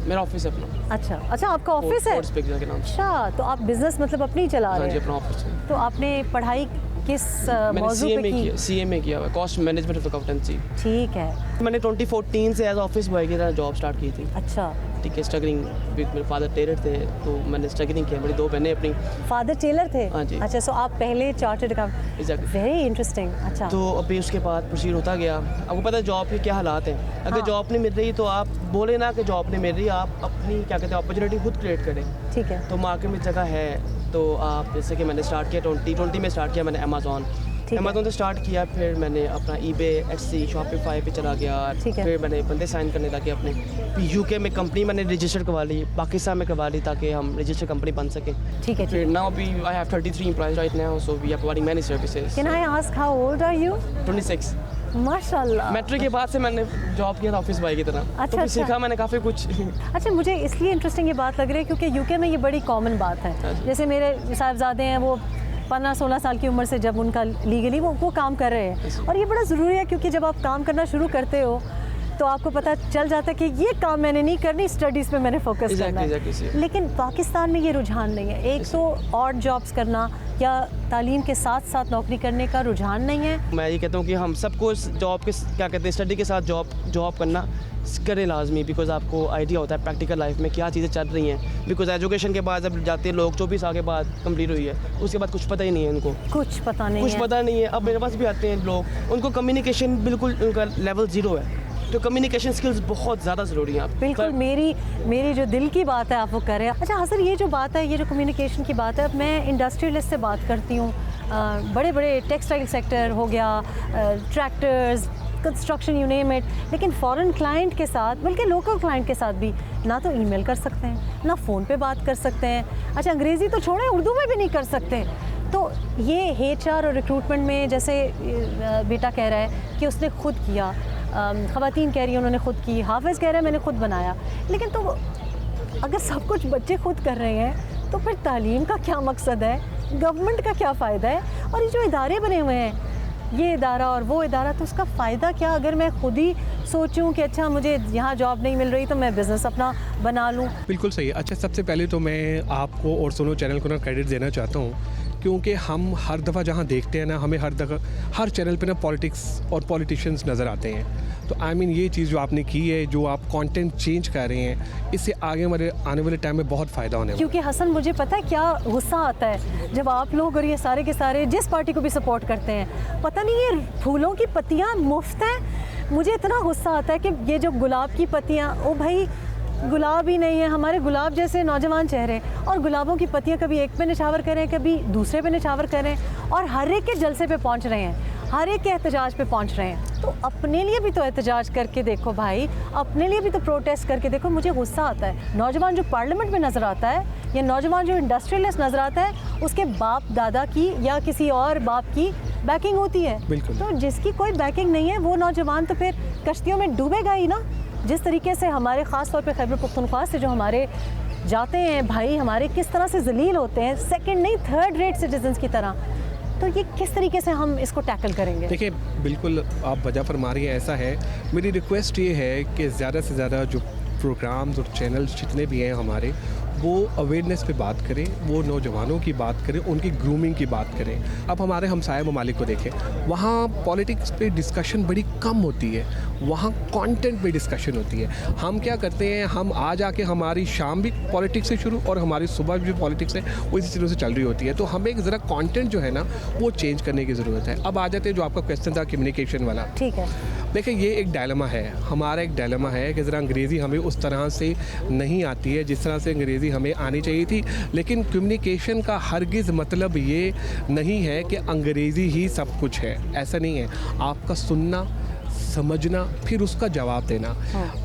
Speaker 13: मेरा ऑफिस है अपना।
Speaker 1: अच्छा, आपका ऑफिस है?
Speaker 13: के नाम से।
Speaker 1: अच्छा, तो आप बिजनेस मतलब अपनी ही चला रहे हैं?
Speaker 13: अपना ऑफिस है।
Speaker 1: तो आपने पढ़ाई किस
Speaker 13: मैंने
Speaker 1: मौजू पे की?
Speaker 13: CA में किया हुआ है, कॉस्ट मैनेजमेंट ऑफ अकाउंटेंसी।
Speaker 1: ठीक है।
Speaker 13: मैंने 2014 से एज ऑफिस बॉय की तरह जॉब स्टार्ट की थी।
Speaker 1: अच्छा।
Speaker 13: ठीक है, स्ट्रगलिंग विद मेरे फादर टेलर थे, तो मैंने स्ट्रगलिंग किया। मेरी 2 बहनें अपनी।
Speaker 1: फादर टेलर थे?
Speaker 13: हाँ जी।
Speaker 1: अच्छा, सो आप पहले chartered accountant.
Speaker 13: Exactly.
Speaker 1: Very interesting. अच्छा।
Speaker 13: तो अभी उसके बाद प्रोसीड होता गया। आपको पता है जॉब के क्या हालात हैं। अगर
Speaker 1: हाँ।
Speaker 13: जॉब नहीं मिल रही तो आप बोले ना कि जॉब नहीं मिल रही, आप अपनी क्या कहते हैं अपॉर्चुनिटी खुद क्रिएट करें।
Speaker 1: ठीक है।
Speaker 13: तो मार्केट में जगह है, तो आप जैसे कि मैंने स्टार्ट किया 2020 में स्टार्ट किया मैंने अमेज़ॉन से स्टार्ट किया। फिर मैंने अपना eBay, Etsy, Shopify पे चला गया। फिर मैंने बंदे साइन करने लगे अपने। UK में कंपनी मैंने रजिस्टर करवा ली, पाकिस्तान में करवा ली ताकि हम रजिस्टर कंपनी बन सके।
Speaker 1: ठीक है।
Speaker 13: फिर नाउ अभी I have 33 employees right now, so we are providing many services.
Speaker 1: Can I ask how old are you?
Speaker 13: 26।
Speaker 1: माशाल्लाह।
Speaker 13: मैट्रिक के बाद से मैंने जॉब किया था ऑफिस बॉय की तरह।
Speaker 1: अच्छा,
Speaker 13: तो फिर सीखा मैंने काफ़ी कुछ।
Speaker 1: अच्छा, मुझे इसलिए इंटरेस्टिंग ये बात लग रही है क्योंकि यूके में ये बड़ी कॉमन बात है। जैसे मेरे साहबजादे हैं, वो 15-16 साल की उम्र से जब उनका लीगली वो काम कर रहे हैं, और ये बड़ा ज़रूरी है क्योंकि जब आप काम करना शुरू करते हो तो आपको पता चल जाता है कि ये काम मैंने नहीं करनी, स्टडीज़ पे मैंने फोकस करना है। लेकिन पाकिस्तान में ये रुझान नहीं है। एक तो ऑड जॉब्स करना या तालीम के साथ साथ नौकरी करने का रुझान नहीं है।
Speaker 13: मैं ये कहता हूँ कि हम सबको जॉब के क्या कहते हैं स्टडी के साथ जॉब करना करें लाजमी, बिकॉज आपको आइडिया होता है प्रैक्टिकल लाइफ में क्या चीज़ें चल रही हैं। बिकॉज एजुकेशन के बाद जब जाते हैं लोग 24 साल के बाद कंप्लीट हुई है, उसके बाद कुछ पता ही नहीं है उनको।
Speaker 1: कुछ पता नहीं है।
Speaker 13: अब मेरे पास भी आते हैं लोग, उनको कम्युनिकेशन बिल्कुल उनका लेवल 0 है, तो कम्युनिकेशन स्किल्स बहुत ज़्यादा ज़रूरी हैं।
Speaker 1: बिल्कुल मेरी जो दिल की बात है आप वो करें। अच्छा हसन, ये जो बात है, ये जो कम्युनिकेशन की बात है, अब मैं इंडस्ट्रियलिस्ट से बात करती हूँ, बड़े बड़े टेक्सटाइल सेक्टर हो गया, tractors, construction, you name it, लेकिन फॉरेन क्लाइंट के साथ, बल्कि लोकल क्लाइंट के साथ भी ना तो ईमेल कर सकते हैं, ना फ़ोन पे बात कर सकते हैं। अच्छा, अंग्रेज़ी तो छोड़ें, उर्दू में भी नहीं कर सकते। तो ये HR और रिक्रूटमेंट में, जैसे बेटा कह रहा है कि उसने खुद किया, ख़वातीन कह रही हैं उन्होंने खुद की, हाफिज़ कह रहा है मैंने खुद बनाया, लेकिन तो अगर सब कुछ बच्चे खुद कर रहे हैं तो फिर तालीम का क्या मकसद है, गवर्नमेंट का क्या फ़ायदा है? और ये जो इदारे बने हुए हैं, ये इदारा और वो इदारा, तो उसका फ़ायदा क्या अगर मैं खुद ही सोचूं कि अच्छा मुझे यहाँ जॉब नहीं मिल रही तो मैं बिज़नेस अपना बना लूँ?
Speaker 4: बिल्कुल सही। अच्छा, सबसे पहले तो मैं आपको और सुनो चैनल को ना क्रेडिट देना चाहता हूँ, क्योंकि हम हर दफ़ा जहाँ देखते हैं ना, हमें हर चैनल पे ना पॉलिटिक्स और पॉलिटिशियंस नज़र आते हैं। तो आई मीन ये चीज़ जो आपने की है, जो आप कंटेंट चेंज कर रहे हैं, इससे आगे हमारे आने वाले टाइम में बहुत फ़ायदा होने वाला है।
Speaker 1: क्योंकि हसन, मुझे पता है क्या गुस्सा आता है जब आप लोग और ये सारे के सारे जिस पार्टी को भी सपोर्ट करते हैं, पता नहीं ये फूलों की पत्तियाँ मुफ्त हैं। मुझे इतना गुस्सा आता है कि ये जो गुलाब की पत्तियाँ, ओ भाई गुलाब ही नहीं है, हमारे गुलाब जैसे नौजवान चेहरे, और गुलाबों की पत्तियाँ कभी एक पे निछावर करें, कभी दूसरे पे निछावर करें, और हर एक के जलसे पे पहुँच रहे हैं, हर एक के एहतजाज पे पहुँच रहे हैं। तो अपने लिए भी तो एहतजाज करके देखो भाई, अपने लिए भी तो प्रोटेस्ट करके देखो। मुझे गुस्सा आता है नौजवान जो पार्लियामेंट में नज़र आता है, या नौजवान जो इंडस्ट्रियलिस्ट नज़र आता है, उसके बाप दादा की या किसी और बाप की बैकिंग होती है। तो जिसकी कोई बैकिंग नहीं है वो नौजवान तो फिर कश्तियों में डूबेगा ही ना। जिस तरीके से हमारे ख़ास तौर पे खैबर पख्तूनख्वा से जो हमारे जाते हैं भाई, हमारे किस तरह से जलील होते हैं, सेकंड नहीं थर्ड रेट सिटीजन्स की तरह, तो ये किस तरीके से हम इसको टैकल करेंगे?
Speaker 4: देखिए, बिल्कुल आप वजह फरमा रही हैं, ऐसा है। मेरी रिक्वेस्ट ये है कि ज़्यादा से ज़्यादा जो प्रोग्राम्स और चैनल्स जितने भी हैं हमारे, वो अवेयरनेस पे बात करें, वो नौजवानों की बात करें, उनकी ग्रूमिंग की बात करें। अब हमारे हमसाया ममालिक को देखें, वहाँ पॉलिटिक्स पे डिस्कशन बड़ी कम होती है, वहाँ कंटेंट पे डिस्कशन होती है। हम क्या करते हैं, हम आ जाके हमारी शाम भी पॉलिटिक्स से शुरू और हमारी सुबह भी पॉलिटिक्स है वो इसी तरह से चल रही होती है। तो हमें एक ज़रा कंटेंट जो है ना वो चेंज करने की ज़रूरत है। अब आ जाते हैं जो आपका क्वेश्चन था कम्युनिकेशन वाला।
Speaker 1: ठीक है,
Speaker 4: देखिए ये एक डायलेमा है, हमारा एक डायलेमा है कि ज़रा अंग्रेज़ी हमें उस तरह से नहीं आती है जिस तरह से अंग्रेज़ी हमें आनी चाहिए थी। लेकिन कम्युनिकेशन का हरगिज़ मतलब ये नहीं है कि अंग्रेज़ी ही सब कुछ है, ऐसा नहीं है। आपका सुनना, समझना, फिर उसका जवाब देना।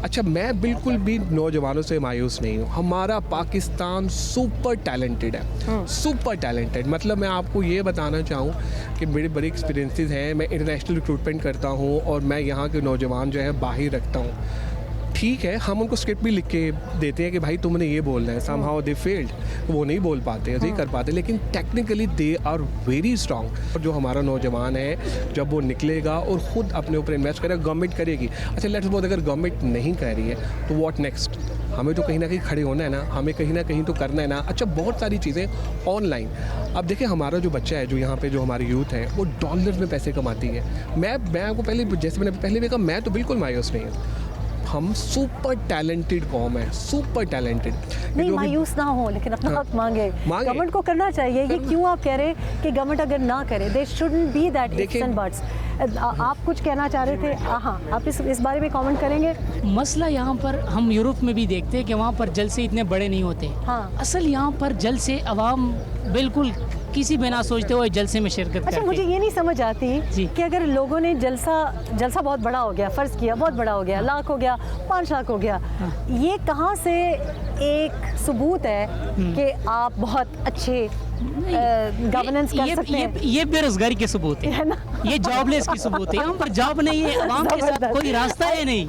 Speaker 4: अच्छा, मैं बिल्कुल भी नौजवानों से मायूस नहीं हूँ। हमारा पाकिस्तान सुपर टैलेंटेड है, सुपर टैलेंटेड। मतलब मैं आपको ये बताना चाहूँ कि मेरे बड़े एक्सपीरियंसेस हैं, मैं इंटरनेशनल रिक्रूटमेंट करता हूँ और मैं यहाँ के नौजवान जो है बाहर रखता हूँ। ठीक है, हम उनको स्क्रिप्ट भी लिख के देते हैं कि भाई तुमने ये बोलना है, सम हाउ दे फेल्ड, वो नहीं बोल पाते, नहीं कर पाते, लेकिन technically they are very strong. जो हमारा नौजवान है जब वो निकलेगा और ख़ुद अपने ऊपर इन्वेस्ट करेगा, गवर्नमेंट करेगी, अच्छा लेट्स सपोज अगर गवर्नमेंट नहीं कर रही है तो व्हाट नेक्स्ट? हमें तो कहीं ना कहीं खड़े होना है ना, हमें कहीं ना कहीं तो करना है ना। अच्छा बहुत सारी चीज़ें ऑनलाइन, अब देखिए हमारा जो बच्चा है, जो यहाँ पे जो हमारी यूथ है, वो डॉलर में पैसे कमाती है। मैं आपको पहले, जैसे मैंने पहले भी कहा, मैं तो बिल्कुल मायूस नहीं हूँ। हम सुपर टैलेंटेड कौम है, सुपर टैलेंटेड।
Speaker 1: नहीं मायूस ना हो, लेकिन अपना हक मांगे। गवर्नमेंट को करना चाहिए। ये क्यों आप कह रहे हैं कि गवर्नमेंट अगर ना करे, they shouldn't be that ifs and buts. आप कुछ कहना चाह रहे थे? हाँ, आप इस बारे में कमेंट करेंगे?
Speaker 14: मसला यहाँ पर हम यूरोप में भी देखते हैं कि वहाँ पर जलसे इतने बड़े नहीं होते।
Speaker 1: हाँ।
Speaker 14: असल यहाँ पर जलसे अवाम बिल्कुल किसी बिना सोचते हुए जलसे में शिरकत करते हैं।
Speaker 1: मुझे ये नहीं समझ आती कि अगर लोगों ने जलसा बहुत बड़ा हो गया, फ़र्ज़ किया बहुत बड़ा हो गया, लाख हो गया, 5 लाख हो गया, ये कहाँ से एक सबूत है कि आप बहुत अच्छे गवर्नेंस कर सकते हैं?
Speaker 14: ये बेरोजगारी के सबूत है ना, ये जॉबलेस की सबूत है। यहाँ पर जॉब नहीं है, अवाम के साथ कोई रास्ता है नहीं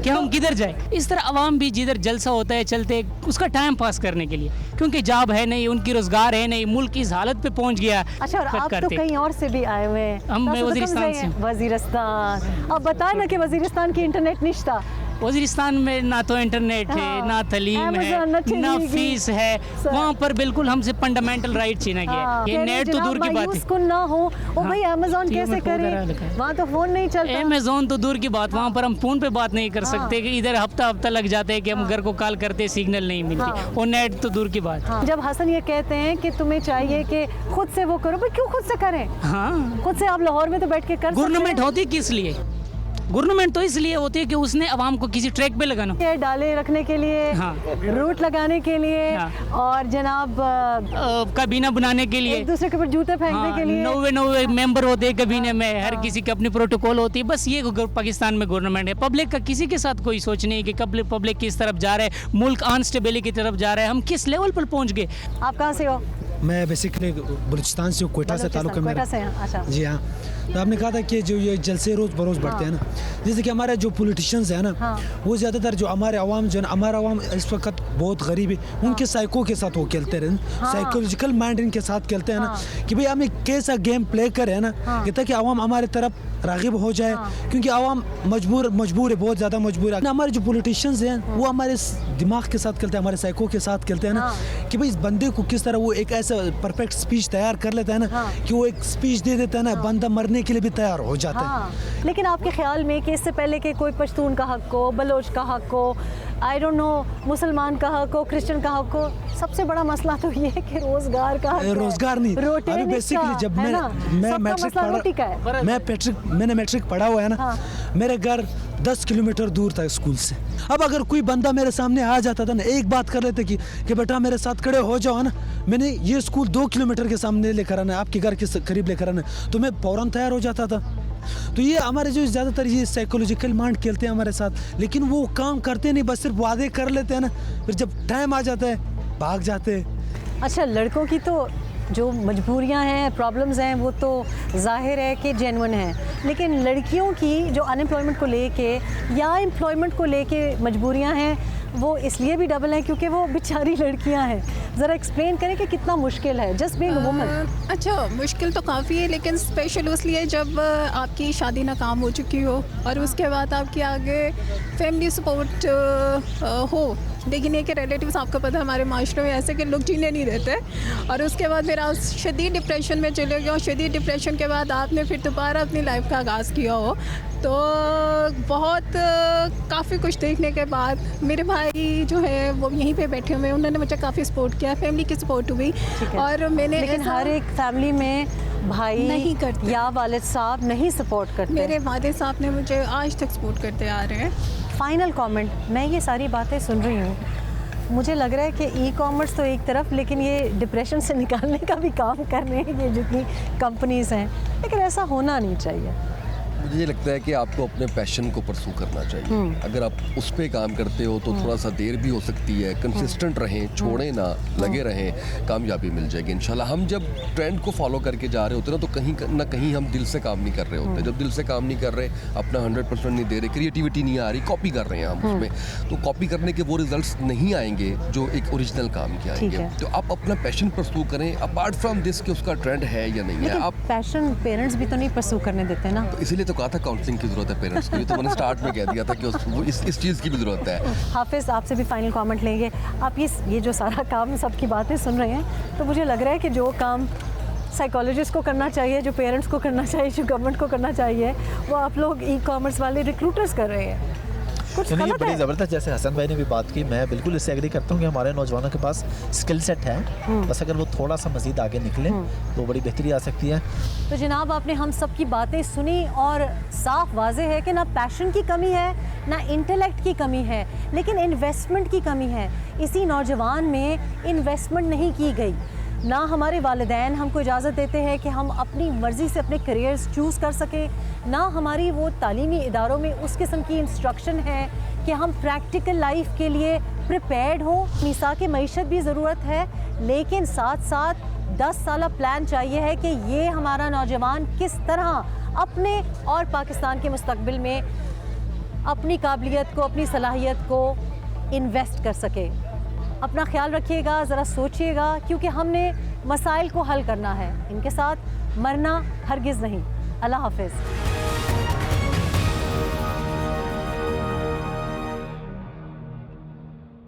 Speaker 14: कि हम किधर जाए। इस तरह अवाम भी जिधर जलसा होता है चलते उसका टाइम पास करने के लिए, क्योंकि जॉब है नहीं, उनकी रोजगार है नहीं, मुल्क इस हालत पे पहुंच गया।
Speaker 1: अच्छा, और आप तो कहीं और से भी आए हुए हैं।
Speaker 14: मैं वजीरिस्तान से।
Speaker 1: वजीरिस्तान, अब बताए ना कि वजीरिस्तान की इंटरनेट निश्ता।
Speaker 14: वजीरिस्तान में ना तो इंटरनेट है, ना तालीम है, ना फीस है। वहाँ पर बिल्कुल हमसे फंडामेंटल राइट छीना गया। ये नेट तो दूर की बात है।
Speaker 1: ना हो ओ भाई, अमेज़न कैसे करें? वहाँ तो फ़ोन नहीं चलता।
Speaker 14: अमेज़न तो दूर की बात, वहाँ पर हम फ़ोन पे बात नहीं कर सकते कि इधर हफ्ता लग जाते हैं कि हम घर को कॉल करते, सिग्नल नहीं मिलती, और नेट तो दूर की बात।
Speaker 1: जब हसन ये कहते हैं कि तुम्हें चाहिए कि खुद से वो करो, भाई क्यों खुद से करें?
Speaker 14: हाँ,
Speaker 1: खुद से आप लाहौर में तो बैठ के कर सकते हैं।
Speaker 14: गवर्नमेंट होती किस लिए? गवर्नमेंट तो इसलिए होती है कि उसने आवाम को किसी ट्रैक पे लगाना,
Speaker 1: डाले रखने के लिए,
Speaker 14: हाँ,
Speaker 1: रूट लगाने के लिए,
Speaker 14: हाँ,
Speaker 1: और जनाब
Speaker 14: कबीना बनाने के लिए,
Speaker 1: एक दूसरे के ऊपर जूते फेंकने
Speaker 14: हाँ,
Speaker 1: के लिए।
Speaker 14: 99 मेंबर होते हैं कबीने में, हर किसी की अपनी प्रोटोकॉल होती है। बस ये पाकिस्तान में गवर्नमेंट है। पब्लिक का किसी के साथ कोई सोच नहीं है कि पब्लिक किस तरफ जा रहा है, मुल्क अनस्टेबिलिटी की तरफ जा रहा है, हम किस लेवल पर पहुँच गए।
Speaker 1: आप कहाँ से हो?
Speaker 15: मैं बेसिकली बलूचिस्तान से, क्वेटा से ताल्लुक़ है मेरा।
Speaker 1: अच्छा।
Speaker 15: जी हाँ, तो आपने कहा था कि जो ये जलसे रोज़ बरोज़ बढ़ते हैं ना, जैसे कि हमारे जो पॉलिटिशियंस हैं ना, वो ज़्यादातर जो हमारे अवाम जो हमारा अवाम इस वक्त बहुत गरीब है, उनके साइको के साथ वो खेलते रहे, साइकोलॉजिकल माइंड इनके साथ खेलते हैं ना, कि भाई हमें कैसा गेम प्ले करें ना, ताकि अवाम हमारे तरफ राग़िब हो जाए, क्योंकि आवाम मजबूर है, बहुत ज़्यादा मजबूर है। हमारे जो पॉलिटिशियंस हैं वो हमारे दिमाग के साथ खेलते हैं, हमारे साइको के साथ खेलते हैं ना, कि भाई इस बंदे को किस तरह वो एक ऐसा परफेक्ट स्पीच तैयार कर लेता है ना, कि वो एक स्पीच दे देता है ना, बंदा मरने के लिए भी तैयार हो जाता है।
Speaker 1: लेकिन आपके ख्याल में कि इससे पहले कि कोई पश्तून का हक हो, बलोच का हक हो, आई डोंट नो, मुसलमान का हक हो, क्रिश्चियन का हक हो, सबसे बड़ा मसला तो ये है कि रोजगार का हक है।
Speaker 15: रोजगार नहीं, अभी बेसिकली जब मैं मैट्रिक पढ़ा हुआ है ना, मेरे घर 10 किलोमीटर दूर था स्कूल से। अब अगर कोई बंदा मेरे सामने आ जाता था ना, एक बात कर लेते कि बेटा मेरे साथ खड़े हो जाओ ना, मैंने ये स्कूल 2 किलोमीटर के सामने लेकर आना, आपके घर के करीब लेकर आना, तो मैं फौरन तैयार हो जाता था। तो ये हमारे जो ज़्यादातर ये साइकोलॉजिकल माइंड खेलते हैं हमारे साथ, लेकिन वो काम करते नहीं, बस सिर्फ वादे कर लेते हैं ना, फिर जब टाइम आ जाता है भाग जाते हैं।
Speaker 1: अच्छा, लड़कों की तो जो मजबूरियां हैं, प्रॉब्लम्स हैं, वो तो जाहिर है कि जेन्युइन है, लेकिन लड़कियों की जो अनएम्प्लॉयमेंट को लेके या एम्प्लॉयमेंट को लेके मजबूरियां हैं, वो इसलिए भी डबल हैं क्योंकि वो बेचारी लड़कियां हैं। ज़रा एक्सप्लेन करें कि कितना मुश्किल है जस्ट बीइंग अ वुमन।
Speaker 16: अच्छा, मुश्किल तो काफ़ी है, लेकिन स्पेशल इसलिए जब आपकी शादी नाकाम हो चुकी हो और उसके बाद आपके आगे फैमिली सपोर्ट हो, लेकिन ये कि रिलेटिव्स, आपको पता है हमारे माशरे में ऐसे कि लोग जीने नहीं देते, और उसके बाद फिर आप शदीद डिप्रेशन में चले गए, और शदीद डिप्रेशन के बाद आपने फिर दोबारा अपनी लाइफ का आगाज़ किया हो, तो बहुत काफ़ी कुछ देखने के बाद मेरे भाई जो है वो यहीं पे बैठे हुए हैं, उन्होंने मुझे काफ़ी सपोर्ट किया, फैमिली की सपोर्ट हुई, और मैंने,
Speaker 1: लेकिन हर एक फैमिली में भाई
Speaker 16: नहीं करते
Speaker 1: या वालिद साहब नहीं सपोर्ट करते।
Speaker 16: मेरे वालिद साहब ने मुझे आज तक सपोर्ट करते आ रहे हैं।
Speaker 1: फाइनल कमेंट, मैं ये सारी बातें सुन रही हूँ, मुझे लग रहा है कि ई-कॉमर्स तो एक तरफ, लेकिन ये डिप्रेशन से निकालने का भी काम कर रहे हैं ये जितनी कंपनीज़ हैं, लेकिन ऐसा होना नहीं चाहिए।
Speaker 9: मुझे ये लगता है कि आपको अपने पैशन को परसू करना चाहिए। अगर आप उस पर काम करते हो तो थोड़ा सा देर भी हो सकती है, कंसिस्टेंट रहें, छोड़ें ना, लगे रहें, कामयाबी मिल जाएगी इंशाल्लाह। हम जब ट्रेंड को फॉलो करके जा रहे होते हैं ना, तो कहीं ना कहीं हम दिल से काम नहीं कर रहे होते। जब दिल से काम नहीं कर रहे, अपना 100% नहीं दे रहे, क्रिएटिविटी नहीं आ रही, कॉपी कर रहे हैं हम उसमें, तो कॉपी करने के वो रिजल्ट्स नहीं आएंगे जो एक ओरिजिनल काम के आएंगे। तो आप अपना पैशन परसू करें, अपार्ट फ्रॉम दिस कि उसका ट्रेंड है या नहीं है। आप
Speaker 1: पैशन पेरेंट्स भी तो नहीं परसू करने देते ना,
Speaker 9: तो इसीलिए तो कहा था काउंसलिंग की जरूरत है पेरेंट्स को। ये तो मैंने स्टार्ट में कह दिया था कि इस चीज़ की भी जरूरत है।
Speaker 1: हाफिज़, आपसे भी फाइनल कमेंट लेंगे। आप ये जो सारा काम सबकी बातें सुन रहे हैं, तो मुझे लग रहा है कि जो काम साइकोलॉजिस्ट को करना चाहिए, जो पेरेंट्स को करना चाहिए, जो गवर्नमेंट को करना चाहिए, वो आप लोग ई-कॉमर्स वाले रिक्रूटर्स कर रहे हैं। कुछ
Speaker 8: नहीं, ये
Speaker 1: गलत
Speaker 8: बड़ी
Speaker 1: है?
Speaker 8: ज़बरदस्त, जैसे हसन भाई ने भी बात की, मैं बिल्कुल इससे एग्री करता हूँ कि हमारे नौजवानों के पास स्किल सेट है, बस अगर वो थोड़ा सा मज़ीद आगे निकलें तो बड़ी बेहतरी आ सकती है।
Speaker 1: तो जनाब, आपने हम सब की बातें सुनी और साफ वाज़े है कि ना पैशन की कमी है, ना इंटेलेक्ट की कमी है, लेकिन इन्वेस्टमेंट की कमी है। इसी नौजवान में इन्वेस्टमेंट नहीं की गई। ना हमारे वालिदैन हमको इजाज़त देते हैं कि हम अपनी मर्ज़ी से अपने करियर्स चूज़ कर सकें, ना हमारी वो तालीमी इदारों में उस किस्म की इंस्ट्रक्शन है कि हम प्रैक्टिकल लाइफ के लिए प्रिपेयर्ड हों। मीसाक़ मईशत भी ज़रूरत है, लेकिन साथ साथ 10 साल प्लान चाहिए है कि ये हमारा नौजवान किस तरह अपने और पाकिस्तान के मुस्तकबिल में अपनी काबिलियत को, अपनी सलाहियत को इन्वेस्ट कर सके। अपना ख्याल रखिएगा, ज़रा सोचिएगा, क्योंकि हमने मसाइल को हल करना है, इनके साथ मरना हरगिज़ नहीं। अल्लाह हाफ़िज़।